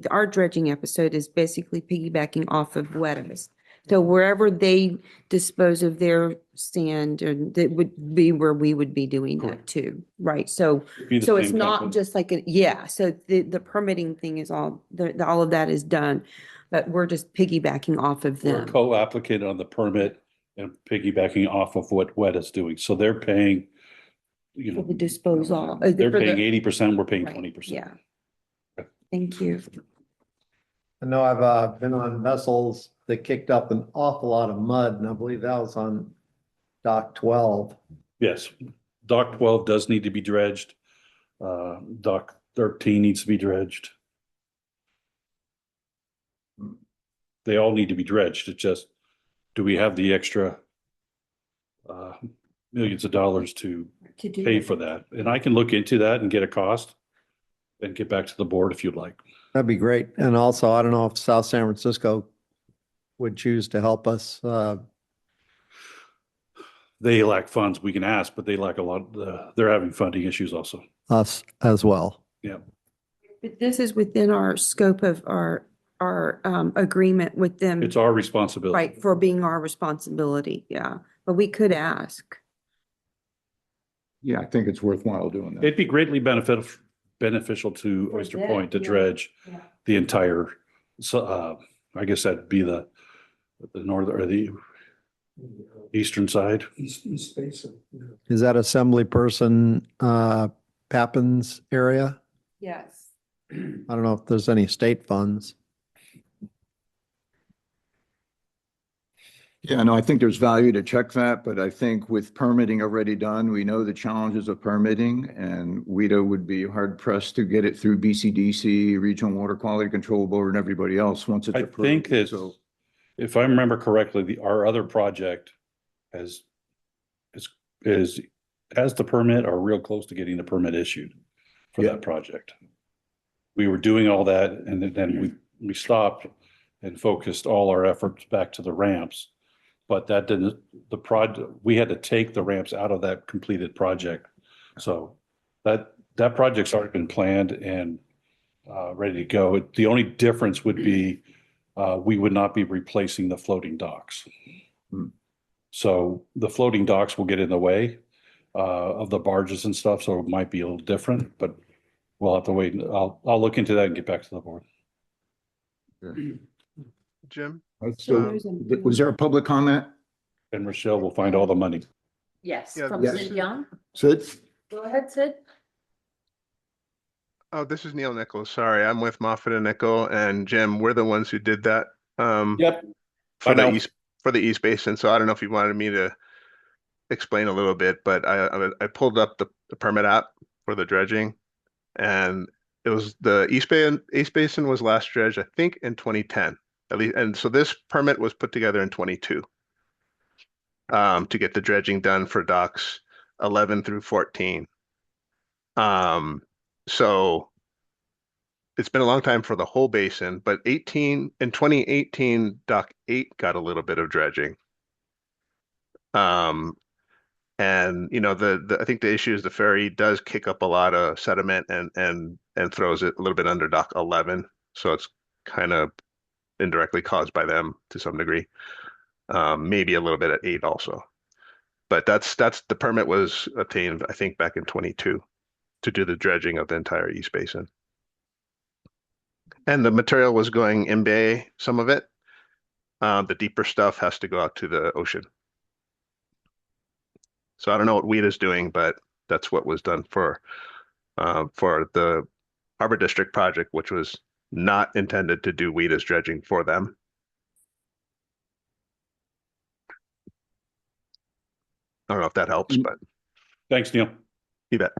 our dredging episode is basically piggybacking off of Wettas. So wherever they dispose of their sand, that would be where we would be doing that too, right? So Be the so it's same not company. just like so the permitting thing is all of that is done, but we're just piggybacking off of We're a them. co-applicant on the permit and piggybacking off of what WET is doing. So they're paying, For the disposal. they're for the- paying 80%, we're paying right, 20%. Yeah. Thank you. I know I've been on vessels that kicked up an awful lot of mud, and I believe that was on Dock 12. Yes, dock 12 does need to be dredged. Dock 13 needs to be dredged. They all need to be dredged. It's just, do we have the extra millions of dollars to To do pay it. for that? And I can look into that and get a cost and get back to the board if you'd like. That'd be great. And also, I don't know if South San Francisco would choose to help us. They lack funds. We can ask, but they lack a lot. They're having funding issues also. Us as well. Yeah. But this is within our scope of our agreement with them. It's our responsibility. Right, for being our responsibility, yeah. But we could ask. Yeah, I think it's worthwhile doing that. It'd be greatly beneficial to For Oyster them, Point to yeah, dredge yeah. the entire, I guess that'd be the northern or the eastern side. East Basin. Is that Assembly Person Pappin's area? Yes. I don't know if there's any state funds. Yeah, no, I think there's value to check that, but I think with permitting already done, we know the challenges of permitting, and WIDA would be hard pressed to get it through BCDC, Regional Water Quality Control Board, and everybody else once it's I approved. think that, So, if I remember correctly, our other project has the permit or real close to getting the permit issued for Yeah. that project. We were doing all that, and then we stopped and focused all our efforts back to the ramps. But that didn't, we had to take the ramps out of that completed project. So that project's already been planned and ready to go. The only difference would be we would not be replacing the floating docks. Hmm. So the floating docks will get in the way of the barges and stuff, so it might be a little different, but we'll have to wait. I'll look into that and get back to the board. Jim? so was there a public comment? And Rochelle will find all the money. Yes, Yeah, from this Sid is- Young. Sid? Go ahead, Sid. Oh, this is Neil Nichols. Sorry, I'm with Moffett and Nichol, and Jim, we're the ones who did that Yep. for I the know. East Basin. So I don't know if you wanted me to explain a little bit, but I pulled up the permit app for the dredging, and it was the East Basin was last dredged, I think, in 2010 at least, and so this permit was put together in 22 to get the dredging done for docks 11 through 14. So it's been a long time for the whole basin, but in 2018, Dock 8 got a little bit of dredging. And you know, I think the issue is the ferry does kick up a lot of sediment and throws it a little bit under Dock 11. So it's kind of indirectly caused by them to some degree. Maybe a little bit at 8 also. But that's the permit was obtained, I think, back in 22 to do the dredging of the entire East Basin. And the material was going in bay, some of it. The deeper stuff has to go out to the ocean. So I don't know what WIDA's doing, but that's what was done for the Harbor District project, which was not intended to do WIDA's dredging for them. I don't know if that helps, but Thanks, Neil. you bet.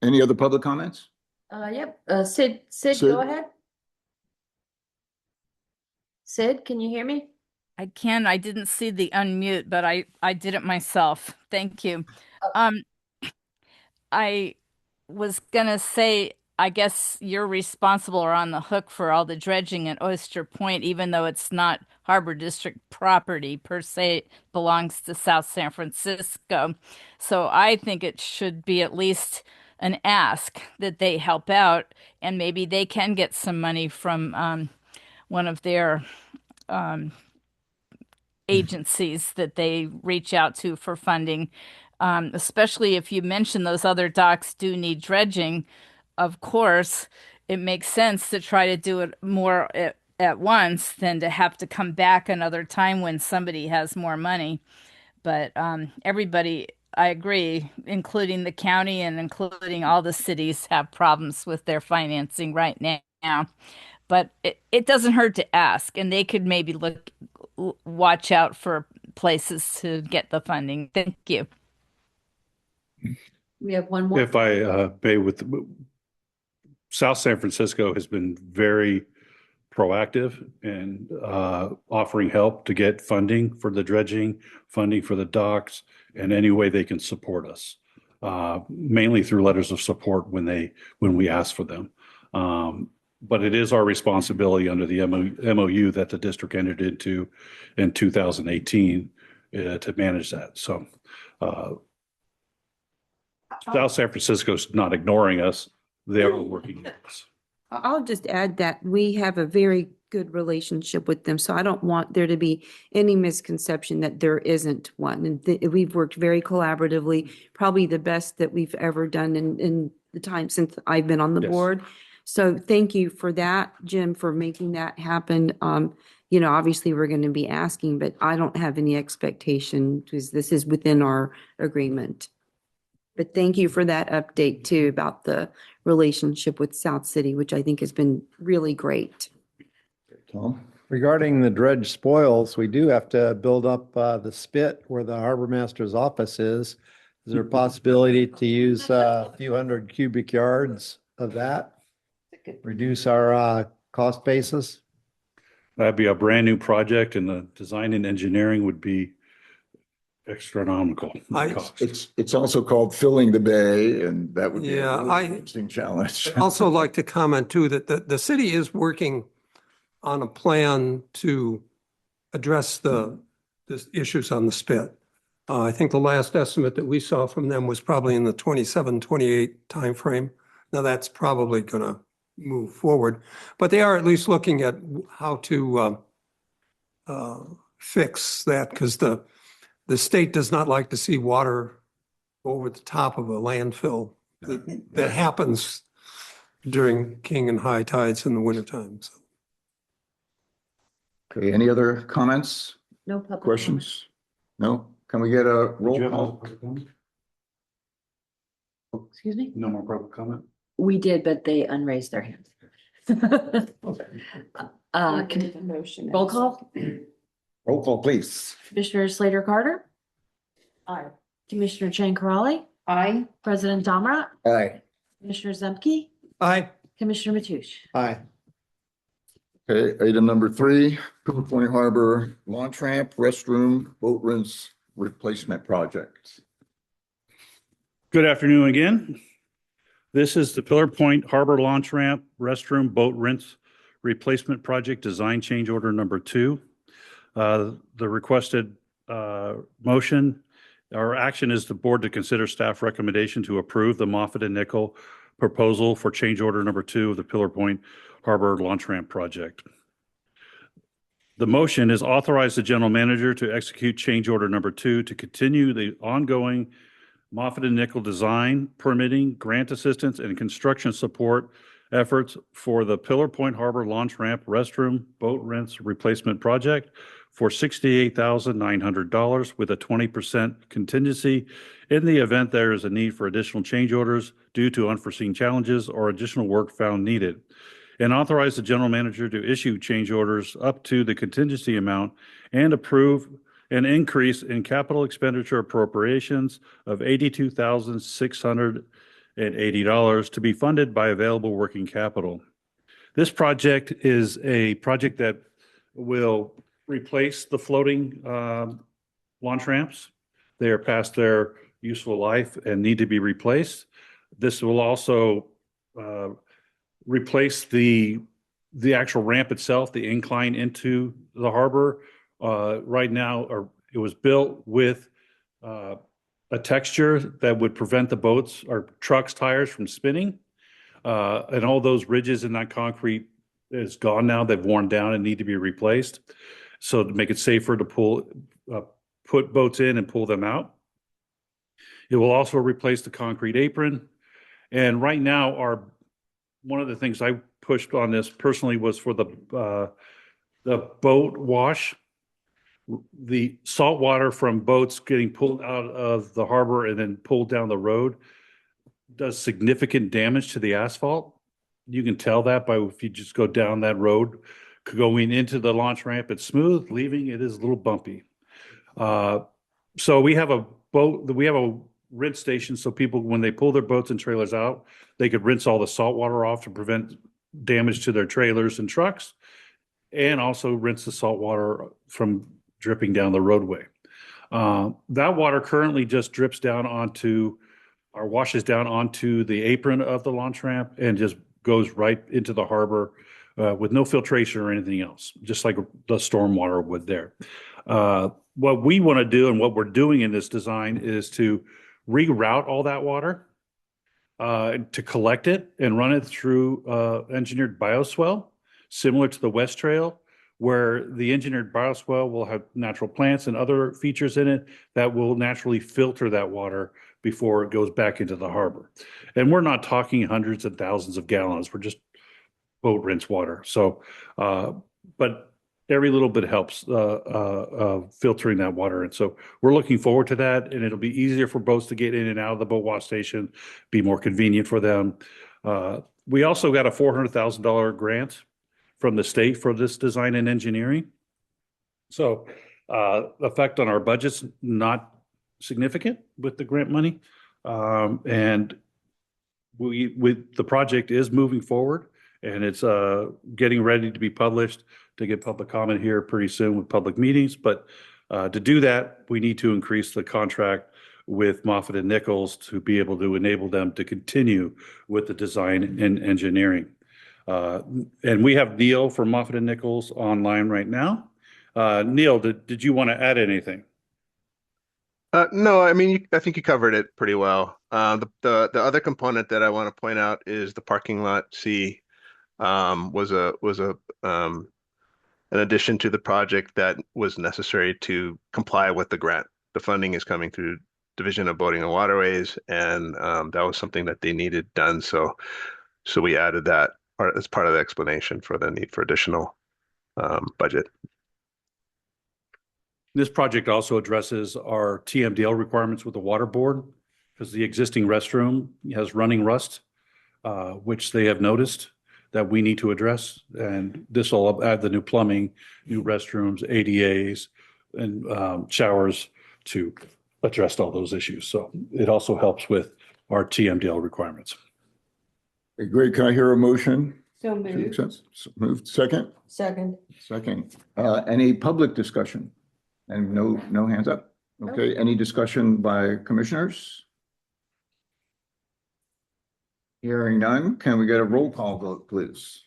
Any other public comments? Yep, Sid, Sid? go ahead. Sid, can you hear me? I can. I didn't see the unmute, but I did it myself. Thank you. I was gonna say, I guess you're responsible or on the hook for all the dredging at Oyster Point, even though it's not Harbor District property per se, it belongs to South San Francisco. So I think it should be at least an ask that they help out, and maybe they can get some money from one of their agencies that they reach out to for funding, especially if you mention those other docks do need dredging. Of course, it makes sense to try to do it more at once than to have to come back another time when somebody has more money. But everybody, I agree, including the county and including all the cities, have problems with their financing right now. but it doesn't hurt to ask, and they could maybe watch out for places to get the funding. Thank you. We have one more. If I may, with South San Francisco has been very proactive and offering help to get funding for the dredging, funding for the docks, and any way they can support us. Mainly through letters of support when we ask for them. But it is our responsibility under the MOU that the district entered into in 2018 to manage that. So South San Francisco's not ignoring us. They are working with us. I'll just add that we have a very good relationship with them, so I don't want there to be any misconception that there isn't one. And we've worked very collaboratively, probably the best that we've ever done in the time since I've been on the Yes. board. So thank you for that, Jim, for making that happen. You know, obviously we're going to be asking, but I don't have any expectation because this is within our agreement. But thank you for that update too about the relationship with South City, which I think has been really great. Tom? Regarding the dredge spoils, we do have to build up the spit where the harbor master's office is. Is there a possibility to use a few hundred cubic yards of that? Reduce our cost basis? That'd be a brand new project, and the design and engineering would be astronomical. It's also called filling the bay, and that would be Yeah, a really interesting challenge. I'd also like to comment too, that the city is working on a plan to address the issues on the spit. I think the last estimate that we saw from them was probably in the 27, 28 timeframe. Now that's probably gonna move forward, but they are at least looking at how to fix that, because the state does not like to see water over the top of a landfill that happens during king and high tides in the wintertime. So. Okay, any other comments, No public. questions? No? Can we get a roll call? Excuse me? No more public comment? We did, but they unraised their hands. Roll call? Roll call, please. Commissioner Slater Carter? Aye. Commissioner Chang Corrali? Aye. President Domrat? Aye. Commissioner Zemke? Aye. Commissioner Mathush? Aye. Okay, item number 3, Pillar Point Harbor launch ramp, restroom, boat rinse replacement project. Good afternoon again. This is the Pillar Point Harbor Launch Ramp Restroom Boat Rinse Replacement Project Design Change Order Number 2. The requested motion or action is the board to consider staff recommendation to approve the Moffett and Nickel proposal for change order number 2 of the Pillar Point Harbor Launch Ramp Project. The motion is authorize the general manager to execute change order number 2 to continue the ongoing Moffett and Nickel design, permitting, grant assistance, and construction support efforts for the Pillar Point Harbor Launch Ramp Restroom Boat Rinse Replacement Project for $68,900 with a 20% contingency in the event there is a need for additional change orders due to unforeseen challenges or additional work found needed. And authorize the general manager to issue change orders up to the contingency amount and approve an increase in capital expenditure appropriations of $82,680 to be funded by available working capital. This project is a project that will replace the floating launch ramps. They are past their useful life and need to be replaced. This will also replace the actual ramp itself, the incline into the harbor. Right now, it was built with a texture that would prevent the boats or trucks' tires from spinning. And all those ridges in that concrete is gone now. They've worn down and need to be replaced. So to make it safer to put boats in and pull them out. It will also replace the concrete apron. And right now, one of the things I pushed on this personally was for the boat wash. The salt water from boats getting pulled out of the harbor and then pulled down the road does significant damage to the asphalt. You can tell that by if you just go down that road, going into the launch ramp, it's smooth, leaving it is a little bumpy. So we have a rinse station, so people, when they pull their boats and trailers out, they could rinse all the salt water off to prevent damage to their trailers and trucks, and also rinse the salt water from dripping down the roadway. That water currently just drips down onto, or washes down onto the apron of the launch ramp and just goes right into the harbor with no filtration or anything else, just like the stormwater would there. What we want to do and what we're doing in this design is to reroute all that water to collect it and run it through engineered bioswale, similar to the West Trail, where the engineered bioswale will have natural plants and other features in it that will naturally filter that water before it goes back into the harbor. And we're not talking hundreds and thousands of gallons. We're just boat rinse water. So, but every little bit helps filtering that water. And so we're looking forward to that, and it'll be easier for boats to get in and out of the boat wash station, be more convenient for them. We also got a $400,000 grant from the state for this design and engineering. So the effect on our budget's not significant with the grant money. And the project is moving forward, and it's getting ready to be published to get public comment here pretty soon with public meetings. But to do that, we need to increase the contract with Moffitt and Nichols to be able to enable them to continue with the design and engineering. And we have Neil from Moffitt and Nichols online right now. Neil, did you want to add anything? No, I mean, I think you covered it pretty well. The other component that I want to point out is the parking lot C was an addition to the project that was necessary to comply with the grant. The funding is coming through Division of Boating and Waterways, and that was something that they needed done. So we added that as part of the explanation for the need for additional budget. This project also addresses our TMDL requirements with the water board, because the existing restroom has running rust, which they have noticed that we need to address. And this will add the new plumbing, new restrooms, ADAs, and showers to address all those issues. So it also helps with our TMDL requirements. Okay, great. Can I hear a motion? So to moved. accept? Moved. Second? Second. Second. Any public discussion? And no hands up? Okay, any discussion by commissioners? Hearing none, can we get a roll call vote, please?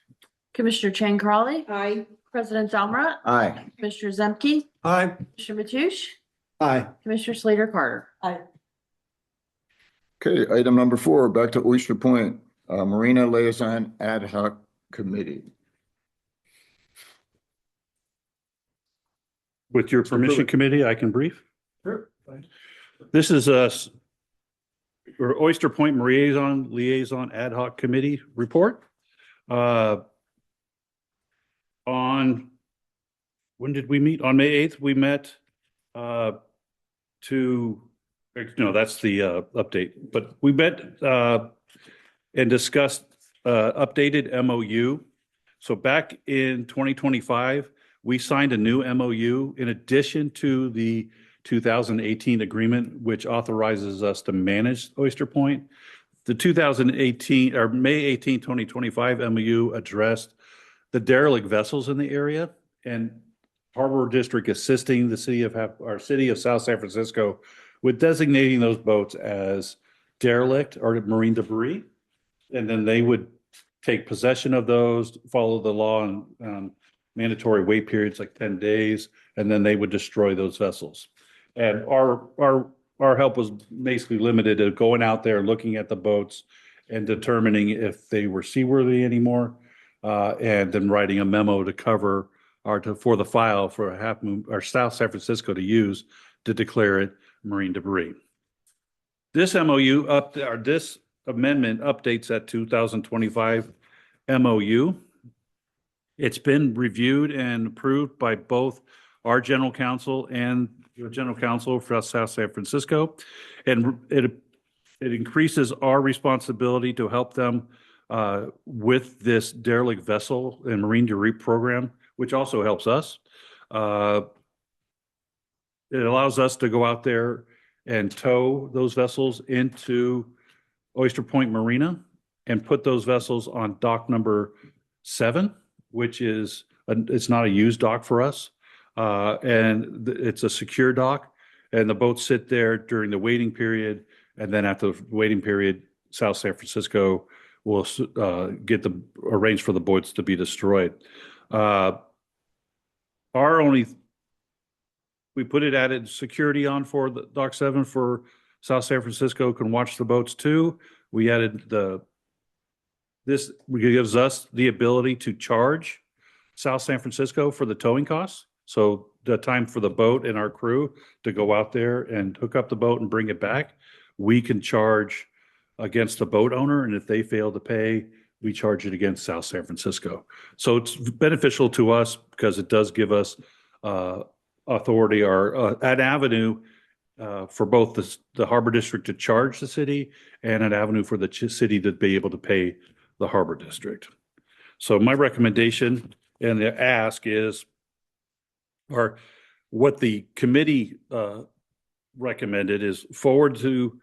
Commissioner Chang Crawley, Aye. President Tomrat, Aye. Commissioner Zemke, Aye. Commissioner Mathush, Aye. Commissioner Slater Carter. Aye. Okay, item number 4, back to Oyster Point, Marina Liaison Ad Hoc Committee. With your permission, committee, I can brief. Sure. This is or Oyster Point Liaison Ad Hoc Committee report. On, when did we meet? On May 8th, we met that's the update, but we met and discussed updated MOU. So back in 2025, we signed a new MOU in addition to the 2018 agreement, which authorizes us to manage Oyster Point. The 2018 or May 18, 2025 MOU addressed the derelict vessels in the area, and Harbor District assisting the city of South San Francisco with designating those boats as derelict or marine debris. And then they would take possession of those, follow the law and mandatory wait periods like 10 days, and then they would destroy those vessels. And our help was basically limited to going out there, looking at the boats and determining if they were seaworthy anymore, and then writing a memo to cover for the file for Half Moon or South San Francisco to use to declare it marine debris. This this amendment updates that 2025 MOU. It's been reviewed and approved by both our general counsel and the general counsel for South San Francisco. And it increases our responsibility to help them with this derelict vessel and marine debris program, which also helps us. It allows us to go out there and tow those vessels into Oyster Point Marina and put those vessels on dock number 7, which is, it's not a used dock for us. And it's a secure dock, and the boats sit there during the waiting period. And then after the waiting period, South San Francisco will arrange for the boats to be destroyed. We put it added security on for the Dock 7 for South San Francisco can watch the boats too. We added this gives us the ability to charge South San Francisco for the towing costs. So the time for the boat and our crew to go out there and hook up the boat and bring it back, we can charge against the boat owner. And if they fail to pay, we charge it against South San Francisco. So it's beneficial to us because it does give us authority or an avenue for both the harbor district to charge the city and an avenue for the city to be able to pay the harbor district. So my recommendation and the ask is, or what the committee recommended is forward to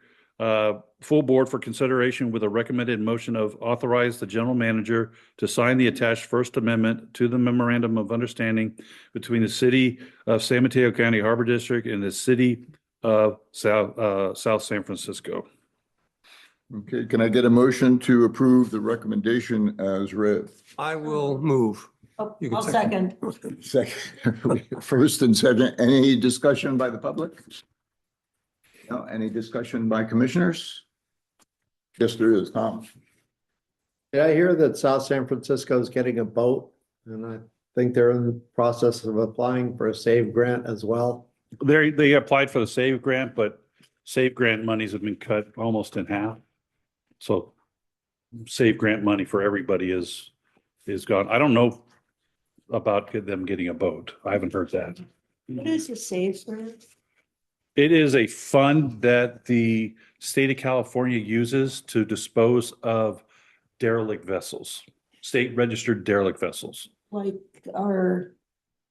full board for consideration with a recommended motion of authorize the general manager to sign the attached First Amendment to the memorandum of understanding between the city of San Mateo County Harbor District and the city of South San Francisco. Okay, can I get a motion to approve the recommendation as read? I will move. You can I'll second. Second, first and second, any discussion by the public? No, any discussion by commissioners? Yes, there is, Tom. Did I hear that South San Francisco is getting a boat? And I think they're in the process of applying for a SAVE grant as well. They applied for the SAVE grant, but SAVE grant monies have been cut almost in half. So SAVE grant money for everybody is gone. I don't know about them getting a boat. I haven't heard that. What is the SAVE grant? It is a fund that the state of California uses to dispose of derelict vessels, state registered derelict vessels. Like our,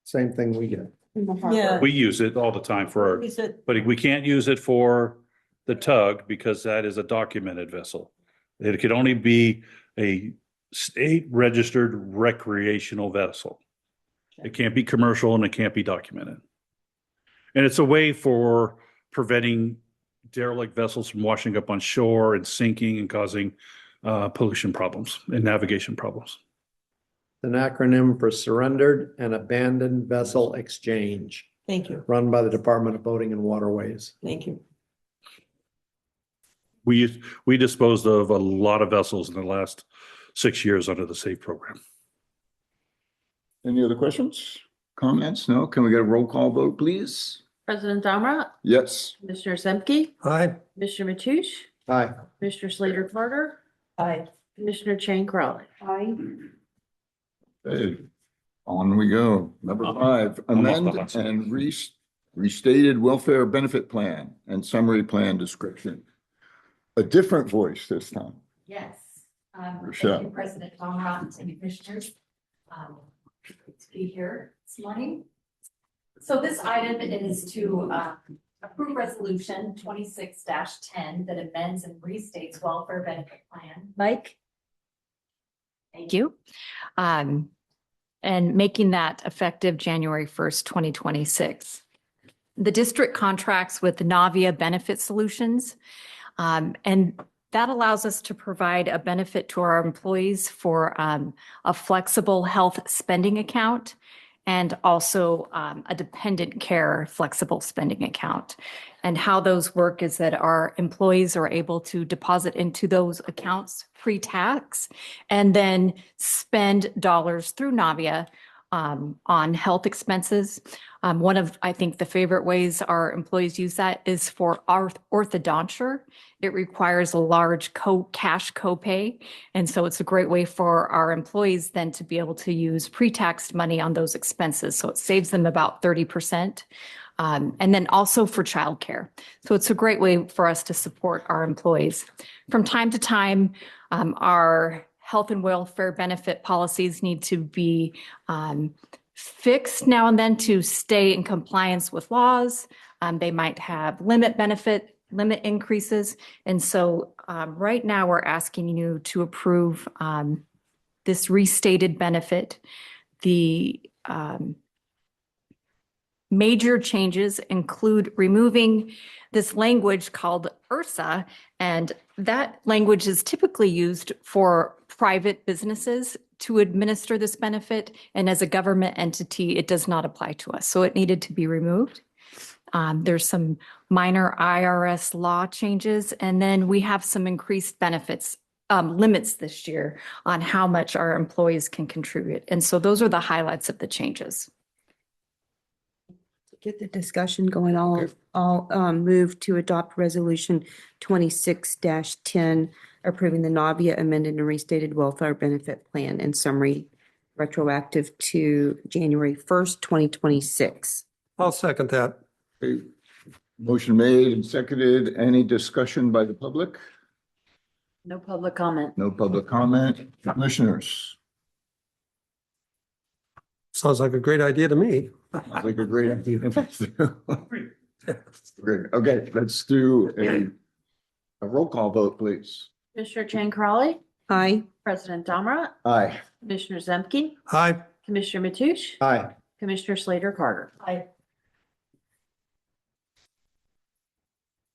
Same thing we get. In the harbor. yeah. We use it all the time for our, Is it, but we can't use it for the tug because that is a documented vessel. It could only be a state registered recreational vessel. It can't be commercial and it can't be documented. And it's a way for preventing derelict vessels from washing up on shore and sinking and causing pollution problems and navigation problems. An acronym for Surrendered and Abandoned Vessel Exchange, thank you, run by the Department of Boating and Waterways. thank you. We disposed of a lot of vessels in the last 6 years under the SAFE program. Any other questions, comments? No? Can we get a roll call vote, please? President Domrat, Yes. Commissioner Zemke, Aye. Commissioner Mathush, Aye. Commissioner Slater Carter, Aye. Commissioner Chang Crowley. Aye. Okay, on we go. Number 5, amend and restated welfare benefit plan and summary plan description. A different voice this time. Yes. Rochelle. Thank you, President Domrat and commissioners. Great to be here this morning. So this item is to approve resolution 26-10 that amends and restates welfare benefit plan. Mike? Thank you. And making that effective January 1st, 2026. The district contracts with Navia Benefit Solutions. And that allows us to provide a benefit to our employees for a flexible health spending account and also a dependent care flexible spending account. And how those work is that our employees are able to deposit into those accounts pre-tax and then spend dollars through Navia on health expenses. One of, I think, the favorite ways our employees use that is for orthodonture. It requires a large cash copay. And so it's a great way for our employees then to be able to use pre-taxed money on those expenses. So it saves them about 30%. And then also for childcare. So it's a great way for us to support our employees. From time to time, our health and welfare benefit policies need to be fixed now and then to stay in compliance with laws. They might have limit increases. And so right now we're asking you to approve this restated benefit. The major changes include removing this language called URSA, and that language is typically used for private businesses to administer this benefit, and as a government entity, it does not apply to us. So it needed to be removed. There's some minor IRS law changes, and then we have some increased benefits limits this year on how much our employees can contribute. And so those are the highlights of the changes. To get the discussion going, I'll move to adopt resolution 26-10, approving the Navia amended and restated welfare benefit plan and summary retroactive to January 1st, 2026. I'll second that. Okay. Motion made and seconded. Any discussion by the public? No public comment. No public comment. Commissioners? Sounds like a great idea to me. Sounds like a great idea. Great. Okay, let's do a roll call vote, please. Commissioner Jane Crowley, Aye. President Domrat, Aye. Commissioner Zemke, Aye. Commissioner Mathush, Aye. Commissioner Slater Carter. Aye.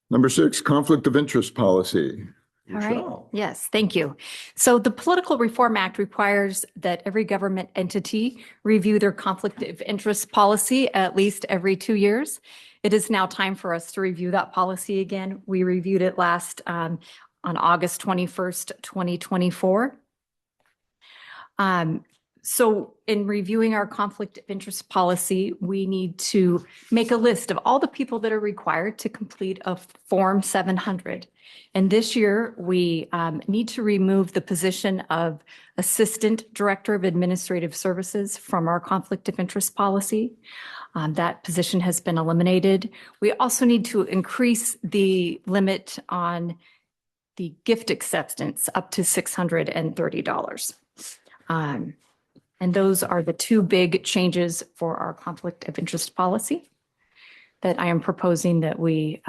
Number 6, conflict of interest policy. All right. Michelle. Yes, thank you. So the Political Reform Act requires that every government entity review their conflict of interest policy at least every 2 years. It is now time for us to review that policy again. We reviewed it last on August 21st, 2024. So in reviewing our conflict of interest policy, we need to make a list of all the people that are required to complete a Form 700. And this year, we need to remove the position of Assistant Director of Administrative Services from our conflict of interest policy. That position has been eliminated. We also need to increase the limit on the gift acceptance up to $630. And those are the two big changes for our conflict of interest policy that I am proposing that we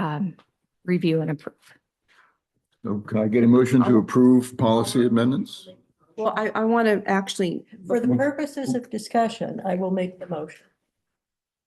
review and approve. So can I get a motion to approve policy amendments? Well, I want to actually, For the purposes of discussion, I will make the motion.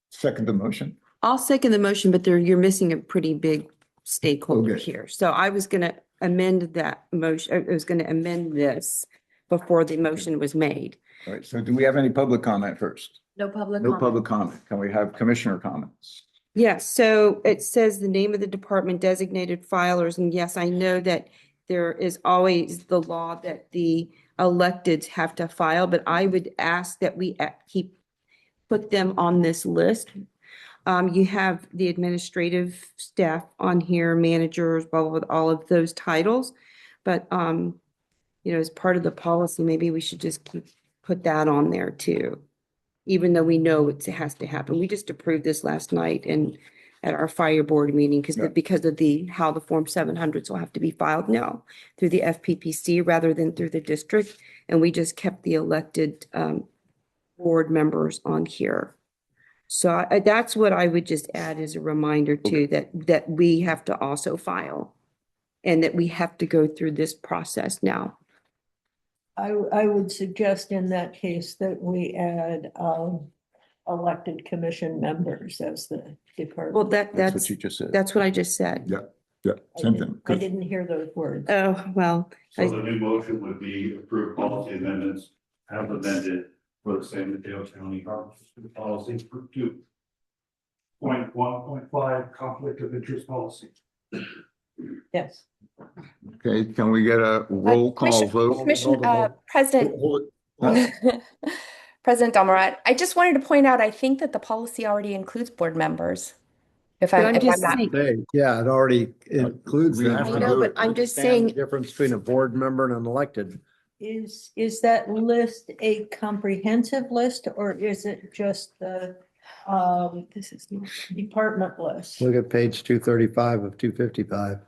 Second the motion. I'll second the motion, but you're missing a pretty big stakeholder Okay. here. So I was going to amend that motion. I was going to amend this before the motion was made. All right, so do we have any public comment first? No public No comment. public comment. Can we have commissioner comments? Yes, so it says the name of the department designated filers, and yes, I know that there is always the law that the electeds have to file, but I would ask that we put them on this list. You have the administrative staff on here, managers, blah, blah, blah, all of those titles. But, as part of the policy, maybe we should just put that on there too. Even though we know it has to happen. We just approved this last night and at our fire board meeting because of how the Form 700s will have to be filed now through the FPPC rather than through the district. And we just kept the elected board members on here. So that's what I would just add as a reminder too, that we have to also file and that we have to go through this process now. I would suggest in that case that we add elected commission members as the department. Well, That's that's what you just said. that's what I just said. Yeah, same thing. I Good. didn't hear those words. Oh, well, So the new motion would be approve policy amendments as amended for the San Mateo County Harbor District policy for 2.1.5 conflict of interest policy. Yes. Okay, can we get a roll call vote? President, Hold it. President Domerat, I just wanted to point out, I think that the policy already includes board members. If But I'm, I'm if just I'm not, saying, Yeah, it already includes We them. have I to know, do but it. I'm just Understand the saying, difference between a board member and an elected. Is that list a comprehensive list or is it just the this is not. department list? Look at page 235 of 255.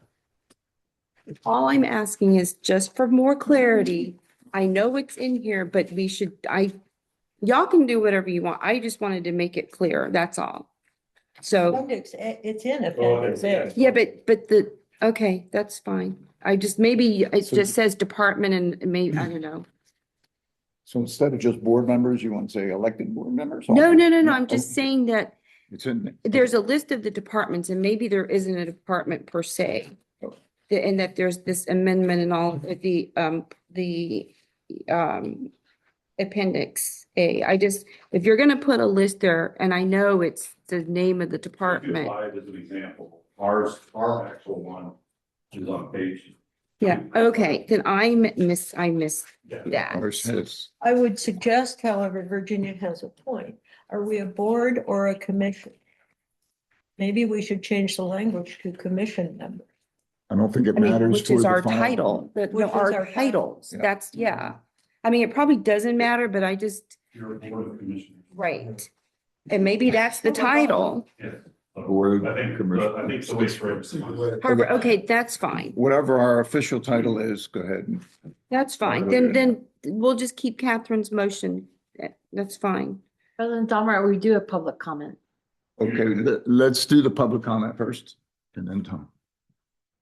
All I'm asking is just for more clarity I know it's in here, but y'all can do whatever you want. I just wanted to make it clear, that's all. So, Appendix A, it's in Oh, appendix it A. yeah, but okay, that's fine. I just, maybe it just says department and maybe, I don't know. So instead of just board members, you want to say elected board members? No, also? no, no, no, I'm just Okay. saying that It's in there. there's a list of the departments and maybe there isn't a department per se. Oh. And that there's this amendment and all of appendix A. If you're gonna put a list there, and I know it's the name of the department. Five as an example, our actual one is on page. Yeah, okay, then I missed Yeah. that. Ours has, I would suggest, however, Virginia has a point. Are we a board or a commission? Maybe we should change the language to commission member. I don't think it I mean, matters. which is for the our final- title, Which is our our titles, Yeah. that's, yeah. I mean, it probably doesn't matter, but I just, You're a board of commissioners. right. And maybe that's the title. Yeah. Board I think, commission. I think the way for it. Harbor, okay, that's fine. Whatever our official title is, go ahead. That's fine. Then we'll just keep Catherine's motion. That's fine. President Domrat, we do have public comment. Okay, let's do the public comment first and then Tom.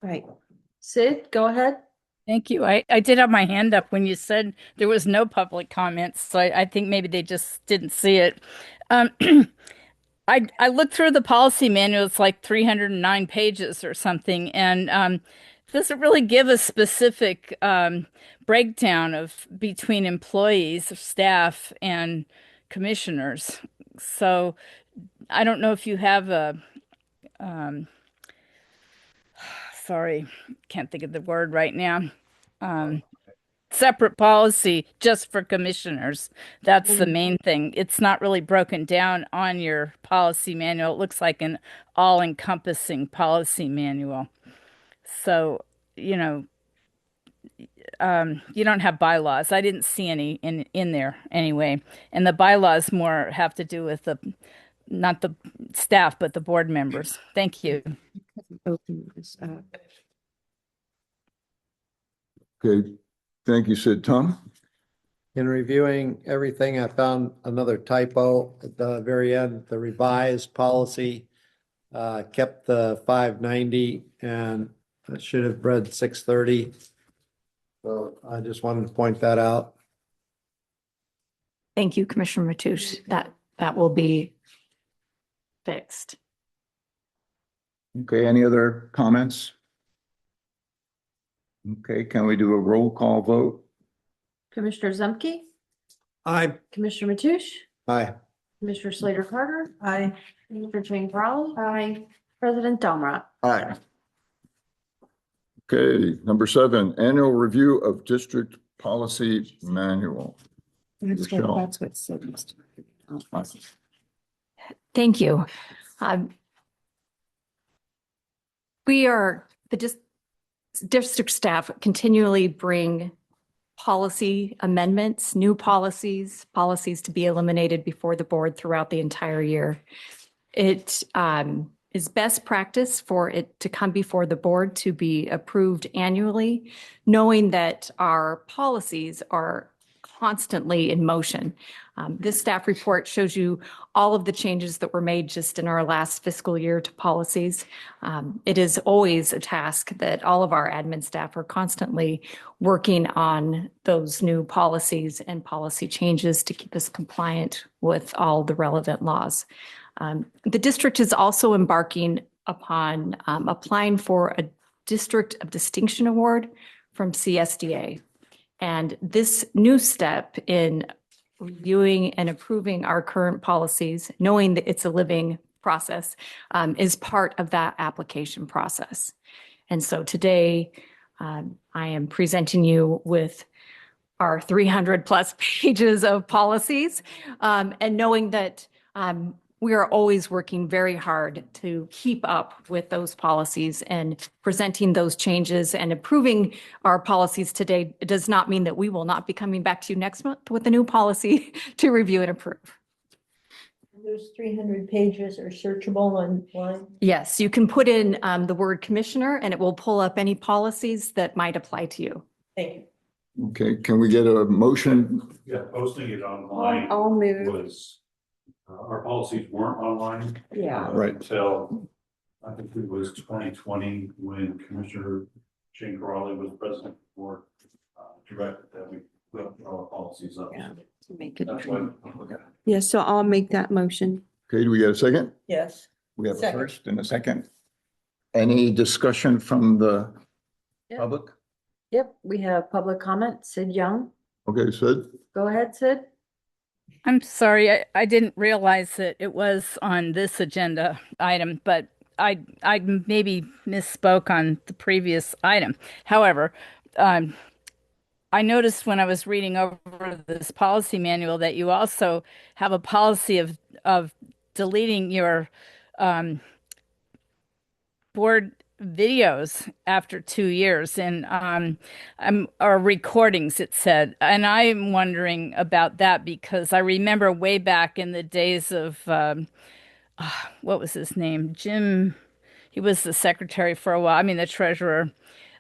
Right. Sid, go ahead. Thank you. I did have my hand up when you said there was no public comments, so I think maybe they just didn't see it. I looked through the policy manual. It's like 309 pages or something, and doesn't really give a specific breakdown of between employees, staff, and commissioners. So I don't know if you have a sorry, can't think of the word right now. Separate policy just for commissioners. That's the main thing. It's not really broken down on your policy manual. It looks like an all-encompassing policy manual. So, you don't have bylaws. I didn't see any in there anyway. And the bylaws more have to do with not the staff, but the board members. Thank you. Open this up. Okay, thank you, Sid. Tom? In reviewing everything, I found another typo at the very end. The revised policy kept the 590 and it should have read 630. So I just wanted to point that out. Thank you, Commissioner Matoush. That will be fixed. Okay, any other comments? Okay, can we do a roll call vote? Commissioner Zemke, I, Commissioner Matoush, Aye. Commissioner Slater Carter, I, Commissioner Jane Crowley. Aye. President Domrat. Aye. Okay, number 7, annual review of district policy manual. Michelle. That's what Sid must. Thank you. We are, district staff continually bring policy amendments, new policies to be eliminated before the board throughout the entire year. It is best practice for it to come before the board to be approved annually, knowing that our policies are constantly in motion. This staff report shows you all of the changes that were made just in our last fiscal year to policies. It is always a task that all of our admin staff are constantly working on those new policies and policy changes to keep us compliant with all the relevant laws. The district is also embarking upon applying for a District of Distinction Award from CSDA. And this new step in reviewing and approving our current policies, knowing that it's a living process, is part of that application process. And so today, I am presenting you with our 300 plus pages of policies, and knowing that we are always working very hard to keep up with those policies, and presenting those changes and approving our policies today. It does not mean that we will not be coming back to you next month with a new policy to review and approve. those 300 pages are searchable online. Yes, you can put in the word commissioner and it will pull up any policies that might apply to you. Thank you. Okay, can we get a motion? Yeah, posting it online I'll move. was, our policies weren't online. Yeah. Right. Until, I think it was 2020, when Commissioner Shane Crawley was president for, directed that we put our policies up. Yeah, to make it. That's why. Yeah, so I'll make that motion. Okay, do we get a second? Yes. We have a Second. first and a second. Any discussion from the Yeah. public? Yep, we have public comment. Sid Young. Okay, Sid? Go ahead, Sid. I'm sorry, I didn't realize that it was on this agenda item, but I maybe misspoke on the previous item. However, I noticed when I was reading over this policy manual that you also have a policy of deleting your board videos after 2 years and or recordings, it said. And I'm wondering about that because I remember way back in the days of what was his name? Jim. He was the secretary for a while. I mean, the treasurer.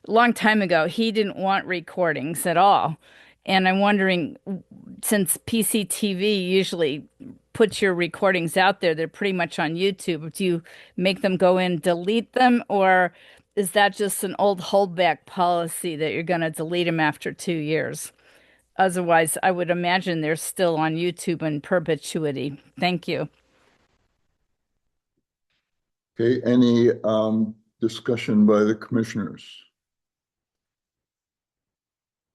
A long time ago, he didn't want recordings at all. And I'm wondering, since PCTV usually puts your recordings out there, they're pretty much on YouTube. Do you make them go in, delete them, or is that just an old holdback policy that you're going to delete them after 2 years? Otherwise, I would imagine they're still on YouTube in perpetuity. Thank you. Okay, any discussion by the commissioners?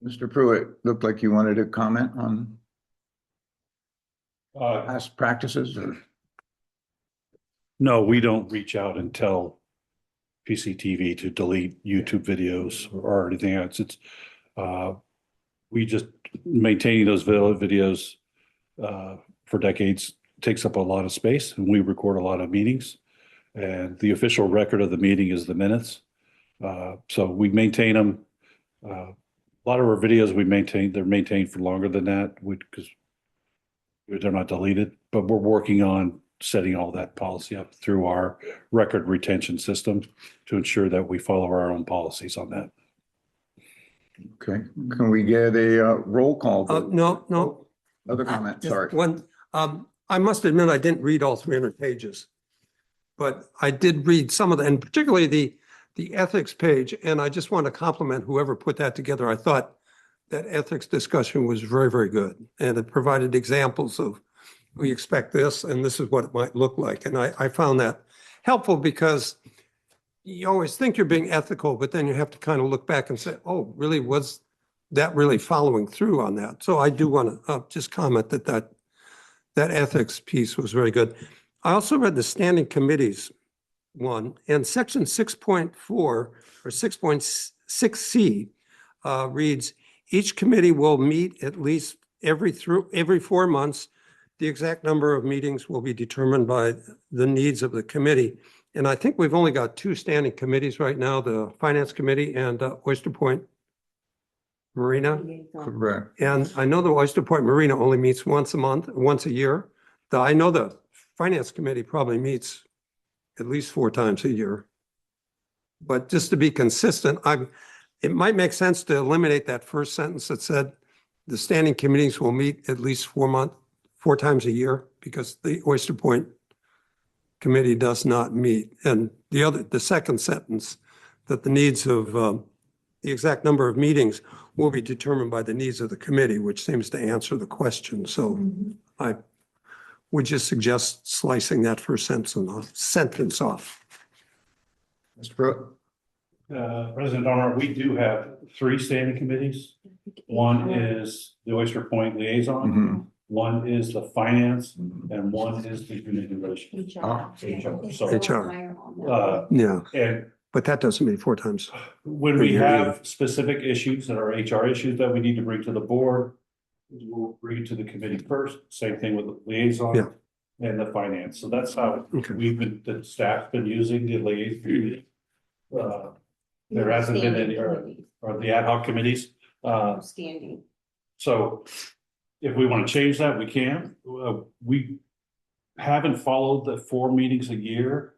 Mr. Pruitt, looked like you wanted to comment on past practices or? No, we don't reach out and tell PCTV to delete YouTube videos or anything else. It's, we just maintaining those videos for decades takes up a lot of space, and we record a lot of meetings. And the official record of the meeting is the minutes. So we maintain them. A lot of our videos we maintain, they're maintained for longer than that because they're not deleted, but we're working on setting all that policy up through our record retention system to ensure that we follow our own policies on that. Okay, can we get a roll call? vote? No. Other comment, Just sorry. One, I must admit, I didn't read all 300 pages, but I did read some of them, and particularly the ethics page. And I just want to compliment whoever put that together. I thought that ethics discussion was very, very good. And it provided examples of, we expect this, and this is what it might look like. And I found that helpful because you always think you're being ethical, but then you have to kind of look back and say, oh, really, was that really following through on that? So I do want to just comment that ethics piece was very good. I also read the standing committees one, and section 6.4 or 6.6C reads, each committee will meet at least every 4 months. The exact number of meetings will be determined by the needs of the committee. And I think we've only got 2 standing committees right now, the Finance Committee and Oyster Point Marina. Correct. And I know the Oyster Point Marina only meets once a year. I know the Finance Committee probably meets at least 4 times a year. But just to be consistent, it might make sense to eliminate that first sentence that said the standing committees will meet at least 4 times a year, because the Oyster Point Committee does not meet. And the second sentence, that the needs of the exact number of meetings will be determined by the needs of the committee, which seems to answer the question. So I would just suggest slicing that first sentence off. Mr. Pruitt? President Donner, we do have 3 standing committees. One is the Oyster Point Liaison, Mhm. one is the Finance, and one is the Community Relations. HR. So, HR. Yeah, and but that doesn't mean 4 times. when we have specific issues that are HR issues that we need to bring to the board, we'll bring it to the committee first. Same thing with the liaison and the finance. So that's how the staff's been using the liaison. There hasn't been any, or the ad hoc committees. Standing. So if we want to change that, we can. We haven't followed the 4 meetings a year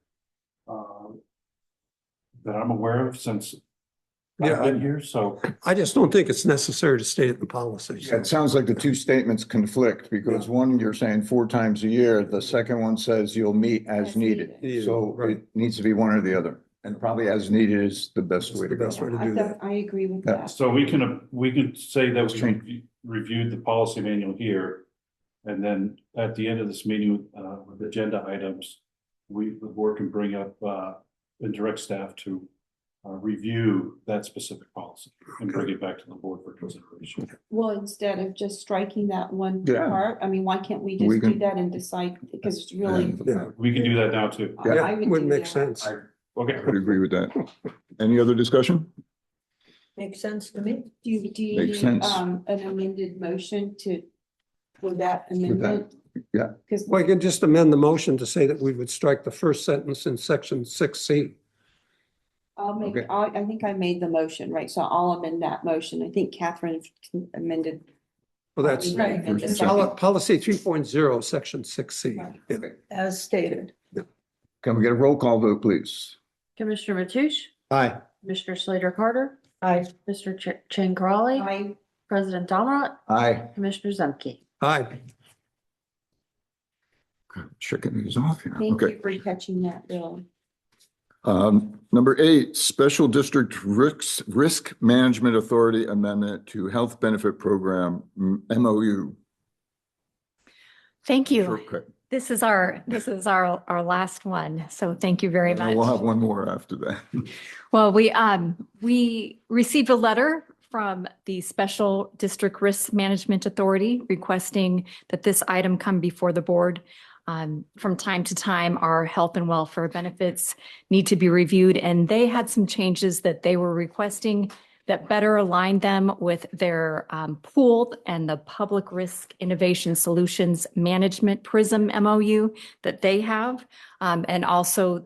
that I'm aware of since Yeah, I've been here, so I just don't think it's necessary to state it in the policy. Yeah, it sounds like the two statements conflict because one, you're saying 4 times a year. The second one says you'll meet as needed. needed. So Right. it needs to be one or the other. And probably as needed is the best way to The best go. way to do that. I agree with Yeah. that. so we can say that Let's change. we reviewed the policy manual here. And then at the end of this meeting, with agenda items, the board can bring up, and direct staff to review that specific policy and bring it back to the board for consideration. Well, instead of just striking that one Yeah. part, I mean, why can't we We just do can- that and decide, because it's really. Yeah, We can do that now too. I Yeah, would would do make that. sense. Okay. I would agree with that. Any other discussion? Makes sense to me. Do you Makes need, sense. an amended motion for that amendment? yeah. Because Well, I can just amend the motion to say that we would strike the first sentence in section 6C. Okay. I think I made the motion, right? So I'll amend that motion. I think Catherine amended. Well, that's Right, and the second. policy 3.0, section 6C. Right. Yeah. As stated. Can we get a roll call vote, please? Commissioner Mathush, Aye. Commissioner Slater Carter, Aye. Mr. Chang Crowley, I, President Tomrat, Aye. Commissioner Zemke. Aye. Checking these off here. thank Okay. you for catching that, Bill. Number 8, Special District Risk Management Authority Amendment to Health Benefit Program, MOU. Thank you. Shortcut. This is our last one. So thank you very much. We'll have one more after that. Well, we received a letter from the Special District Risk Management Authority requesting that this item come before the board. From time to time, our health and welfare benefits need to be reviewed, and they had some changes that they were requesting that better align them with their pool and the Public Risk Innovation Solutions Management PRISM MOU that they have, and also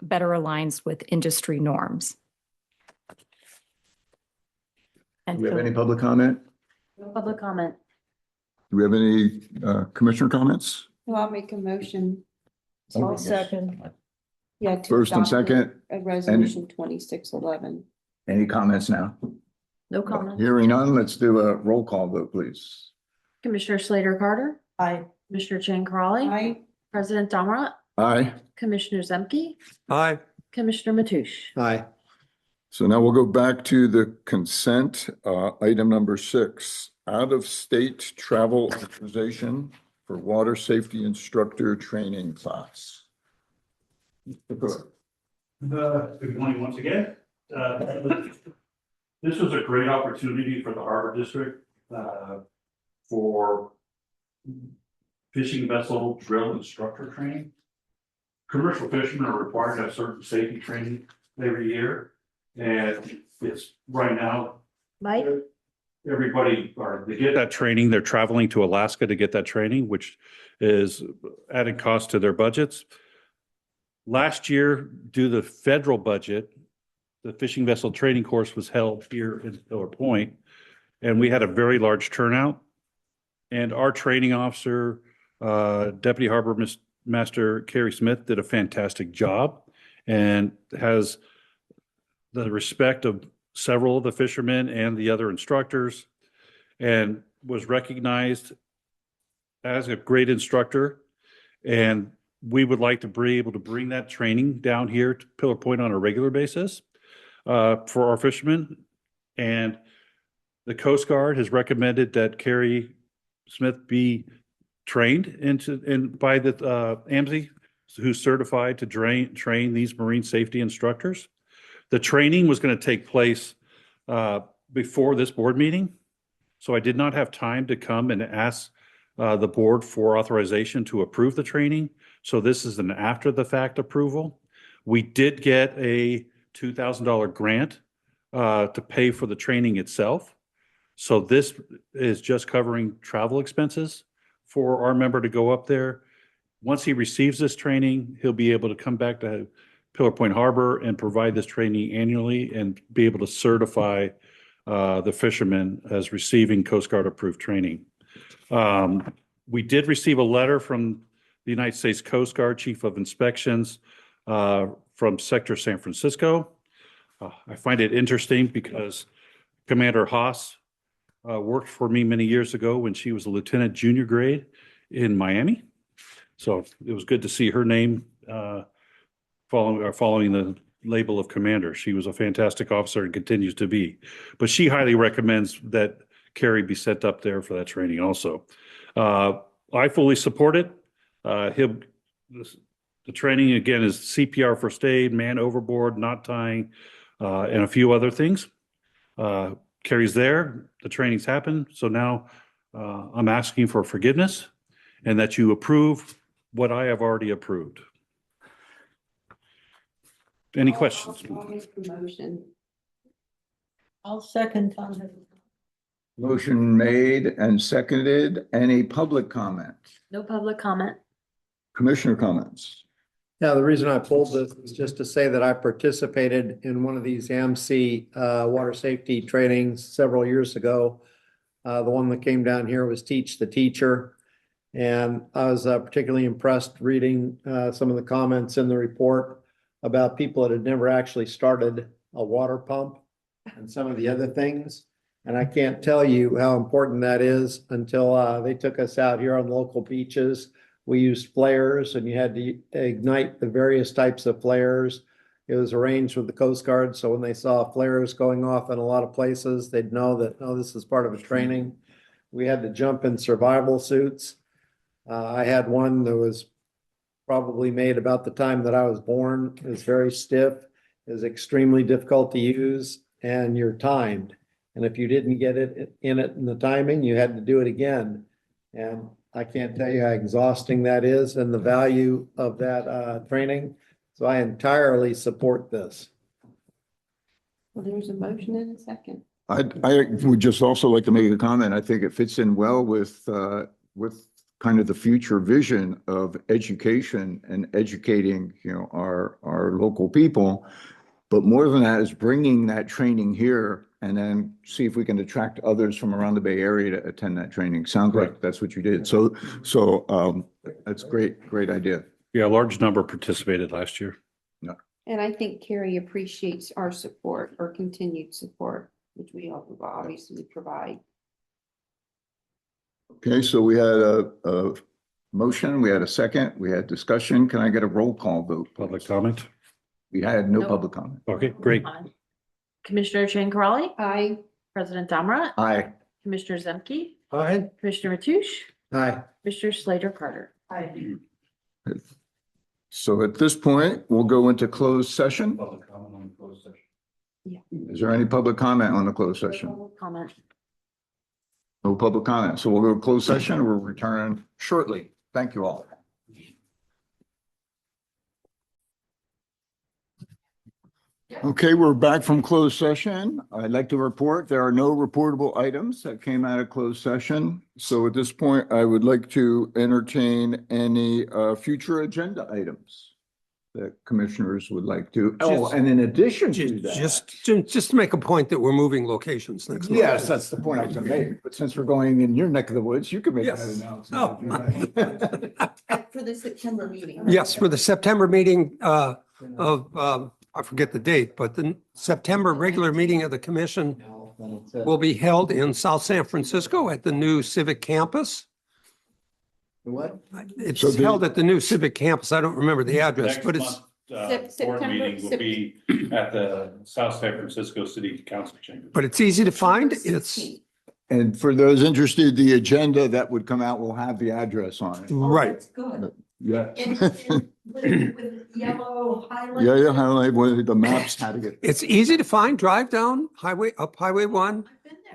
better aligns with industry norms. Do And we have so- any public comment? No public comment. Do we have any commissioner comments? So I'll make a motion. I'll second. Yeah. to First and adopt second, A resolution 2611. any comments now? No comment. Hearing none, let's do a roll call vote, please. Commissioner Slater Carter, Aye. Commissioner Chang Crowley, I, President Tomrat, Aye. Commissioner Zemke, Aye. Commissioner Mathush. Aye. So now we'll go back to the consent, item number 6, out-of-state travel authorization for water safety instructor training class. Good morning once again. This was a great opportunity for the Harbor District for fishing vessel drill instructor training. Commercial fishermen are required to have certain safety training every year. And it's right now, Mike? everybody, or they get that training, they're traveling to Alaska to get that training, which is added cost to their budgets. Last year, due to the federal budget, the fishing vessel training course was held here in Pillar Point, and we had a very large turnout. And our training officer, Deputy Harbor Master Carrie Smith, did a fantastic job and has the respect of several of the fishermen and the other instructors, and was recognized as a great instructor. And we would like to be able to bring that training down here to Pillar Point on a regular basis for our fishermen. And the Coast Guard has recommended that Carrie Smith be trained by the AMSI, who's certified to train these marine safety instructors. The training was going to take place before this board meeting, so I did not have time to come and ask the board for authorization to approve the training. So this is an after the fact approval. We did get a $2,000 grant to pay for the training itself. So this is just covering travel expenses for our member to go up there. Once he receives this training, he'll be able to come back to Pillar Point Harbor and provide this training annually and be able to certify the fishermen as receiving Coast Guard approved training. We did receive a letter from the United States Coast Guard Chief of Inspections from Sector San Francisco. I find it interesting because Commander Haas worked for me many years ago when she was a lieutenant junior grade in Miami. So it was good to see her name following the label of commander. She was a fantastic officer and continues to be. But she highly recommends that Carrie be sent up there for that training also. I fully support it. The training again is CPR first aid, man overboard, knot tying, and a few other things. Carrie's there, the training's happened. So now I'm asking for forgiveness and that you approve what I have already approved. Any questions? I'll make the motion. I'll second Tom. Motion made and seconded. Any public comment? No public comment. Commissioner comments? Yeah, the reason I pulled this is just to say that I participated in one of these AMC water safety trainings several years ago. The one that came down here was Teach the Teacher. And I was particularly impressed reading some of the comments in the report about people that had never actually started a water pump and some of the other things. And I can't tell you how important that is until they took us out here on local beaches. We used flares and you had to ignite the various types of flares. It was arranged with the Coast Guard. So when they saw flares going off in a lot of places, they'd know that, oh, this is part of a training. We had to jump in survival suits. I had one that was probably made about the time that I was born. It was very stiff, it was extremely difficult to use, and you're timed. And if you didn't get it in the timing, you had to do it again. And I can't tell you how exhausting that is and the value of that training. So I entirely support this. Well, there's a motion and a second. I would just also like to make a comment. I think it fits in well with kind of the future vision of education and educating, our local people. But more than that is bringing that training here and then see if we can attract others from around the Bay Area to attend that training. Sounds like that's what you did. So that's great idea. Yeah, a large number participated last year. And I think Carrie appreciates our support or continued support, which we obviously provide. Okay, so we had a motion, we had a second, we had discussion. Can I get a roll call vote? Public comment? We had no Nope. public comment. Okay, great. Commissioner Jane Crowley, Aye. President Damrat, Aye. Commissioner Zemke, Aye. Commissioner Mathush, Aye. Commissioner Slater Carter. So at this point, we'll go into closed session. Public comment on the closed session. Is there any public comment on the closed session? Public comment. No public comment. So we'll go to closed session. We'll return shortly. Thank you all. Okay, we're back from closed session. I'd like to report there are no reportable items that came out of closed session. So at this point, I would like to entertain any future agenda items that commissioners would like to. Oh, and in addition to that. Just to make a point that we're moving locations next month. Yes, that's the point I was gonna make. But since we're going in your neck of the woods, you can make that Yes. announcement. For the September meeting. Yes, for the September meeting I forget the date, but the September regular meeting of the commission will be held in South San Francisco at the new Civic Campus. What? It's So the- held at the new Civic Campus. I don't remember the address, Next but month, board September- meeting will be at the South San Francisco City Council chamber. it's easy to find. It's And for those interested, the agenda that would come out will have the address on it. right. That's good. Yeah. With yellow highlights. Yeah, highlight what the maps, how to get. It's easy to find. Drive down up Highway 1,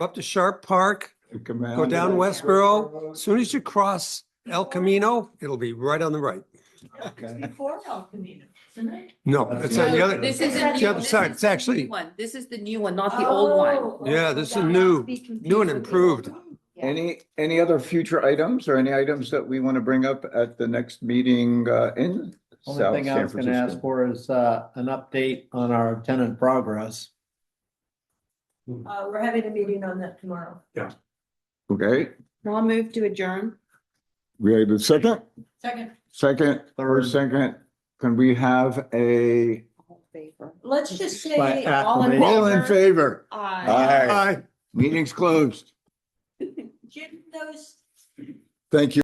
up to Sharp Park, go down Westboro. As soon as you cross El Camino, it'll be right on the right. Before El Camino, isn't it? No, it's on the other, This it's is the other side. It's actually, one. This is the new one, not the old one. yeah, this is new and improved. Any other future items or any items that we want to bring up at the next meeting in Only South thing I San was gonna ask Francisco? for is an update on our tenant progress. We're having a meeting on that tomorrow. Okay, I'll move to adjourn. we have a second, Second. third, second. Can we have a Let's just By say all in acclamation. All in favor. favor? Aye. Aye. Meeting's closed. Jim, those Thank you.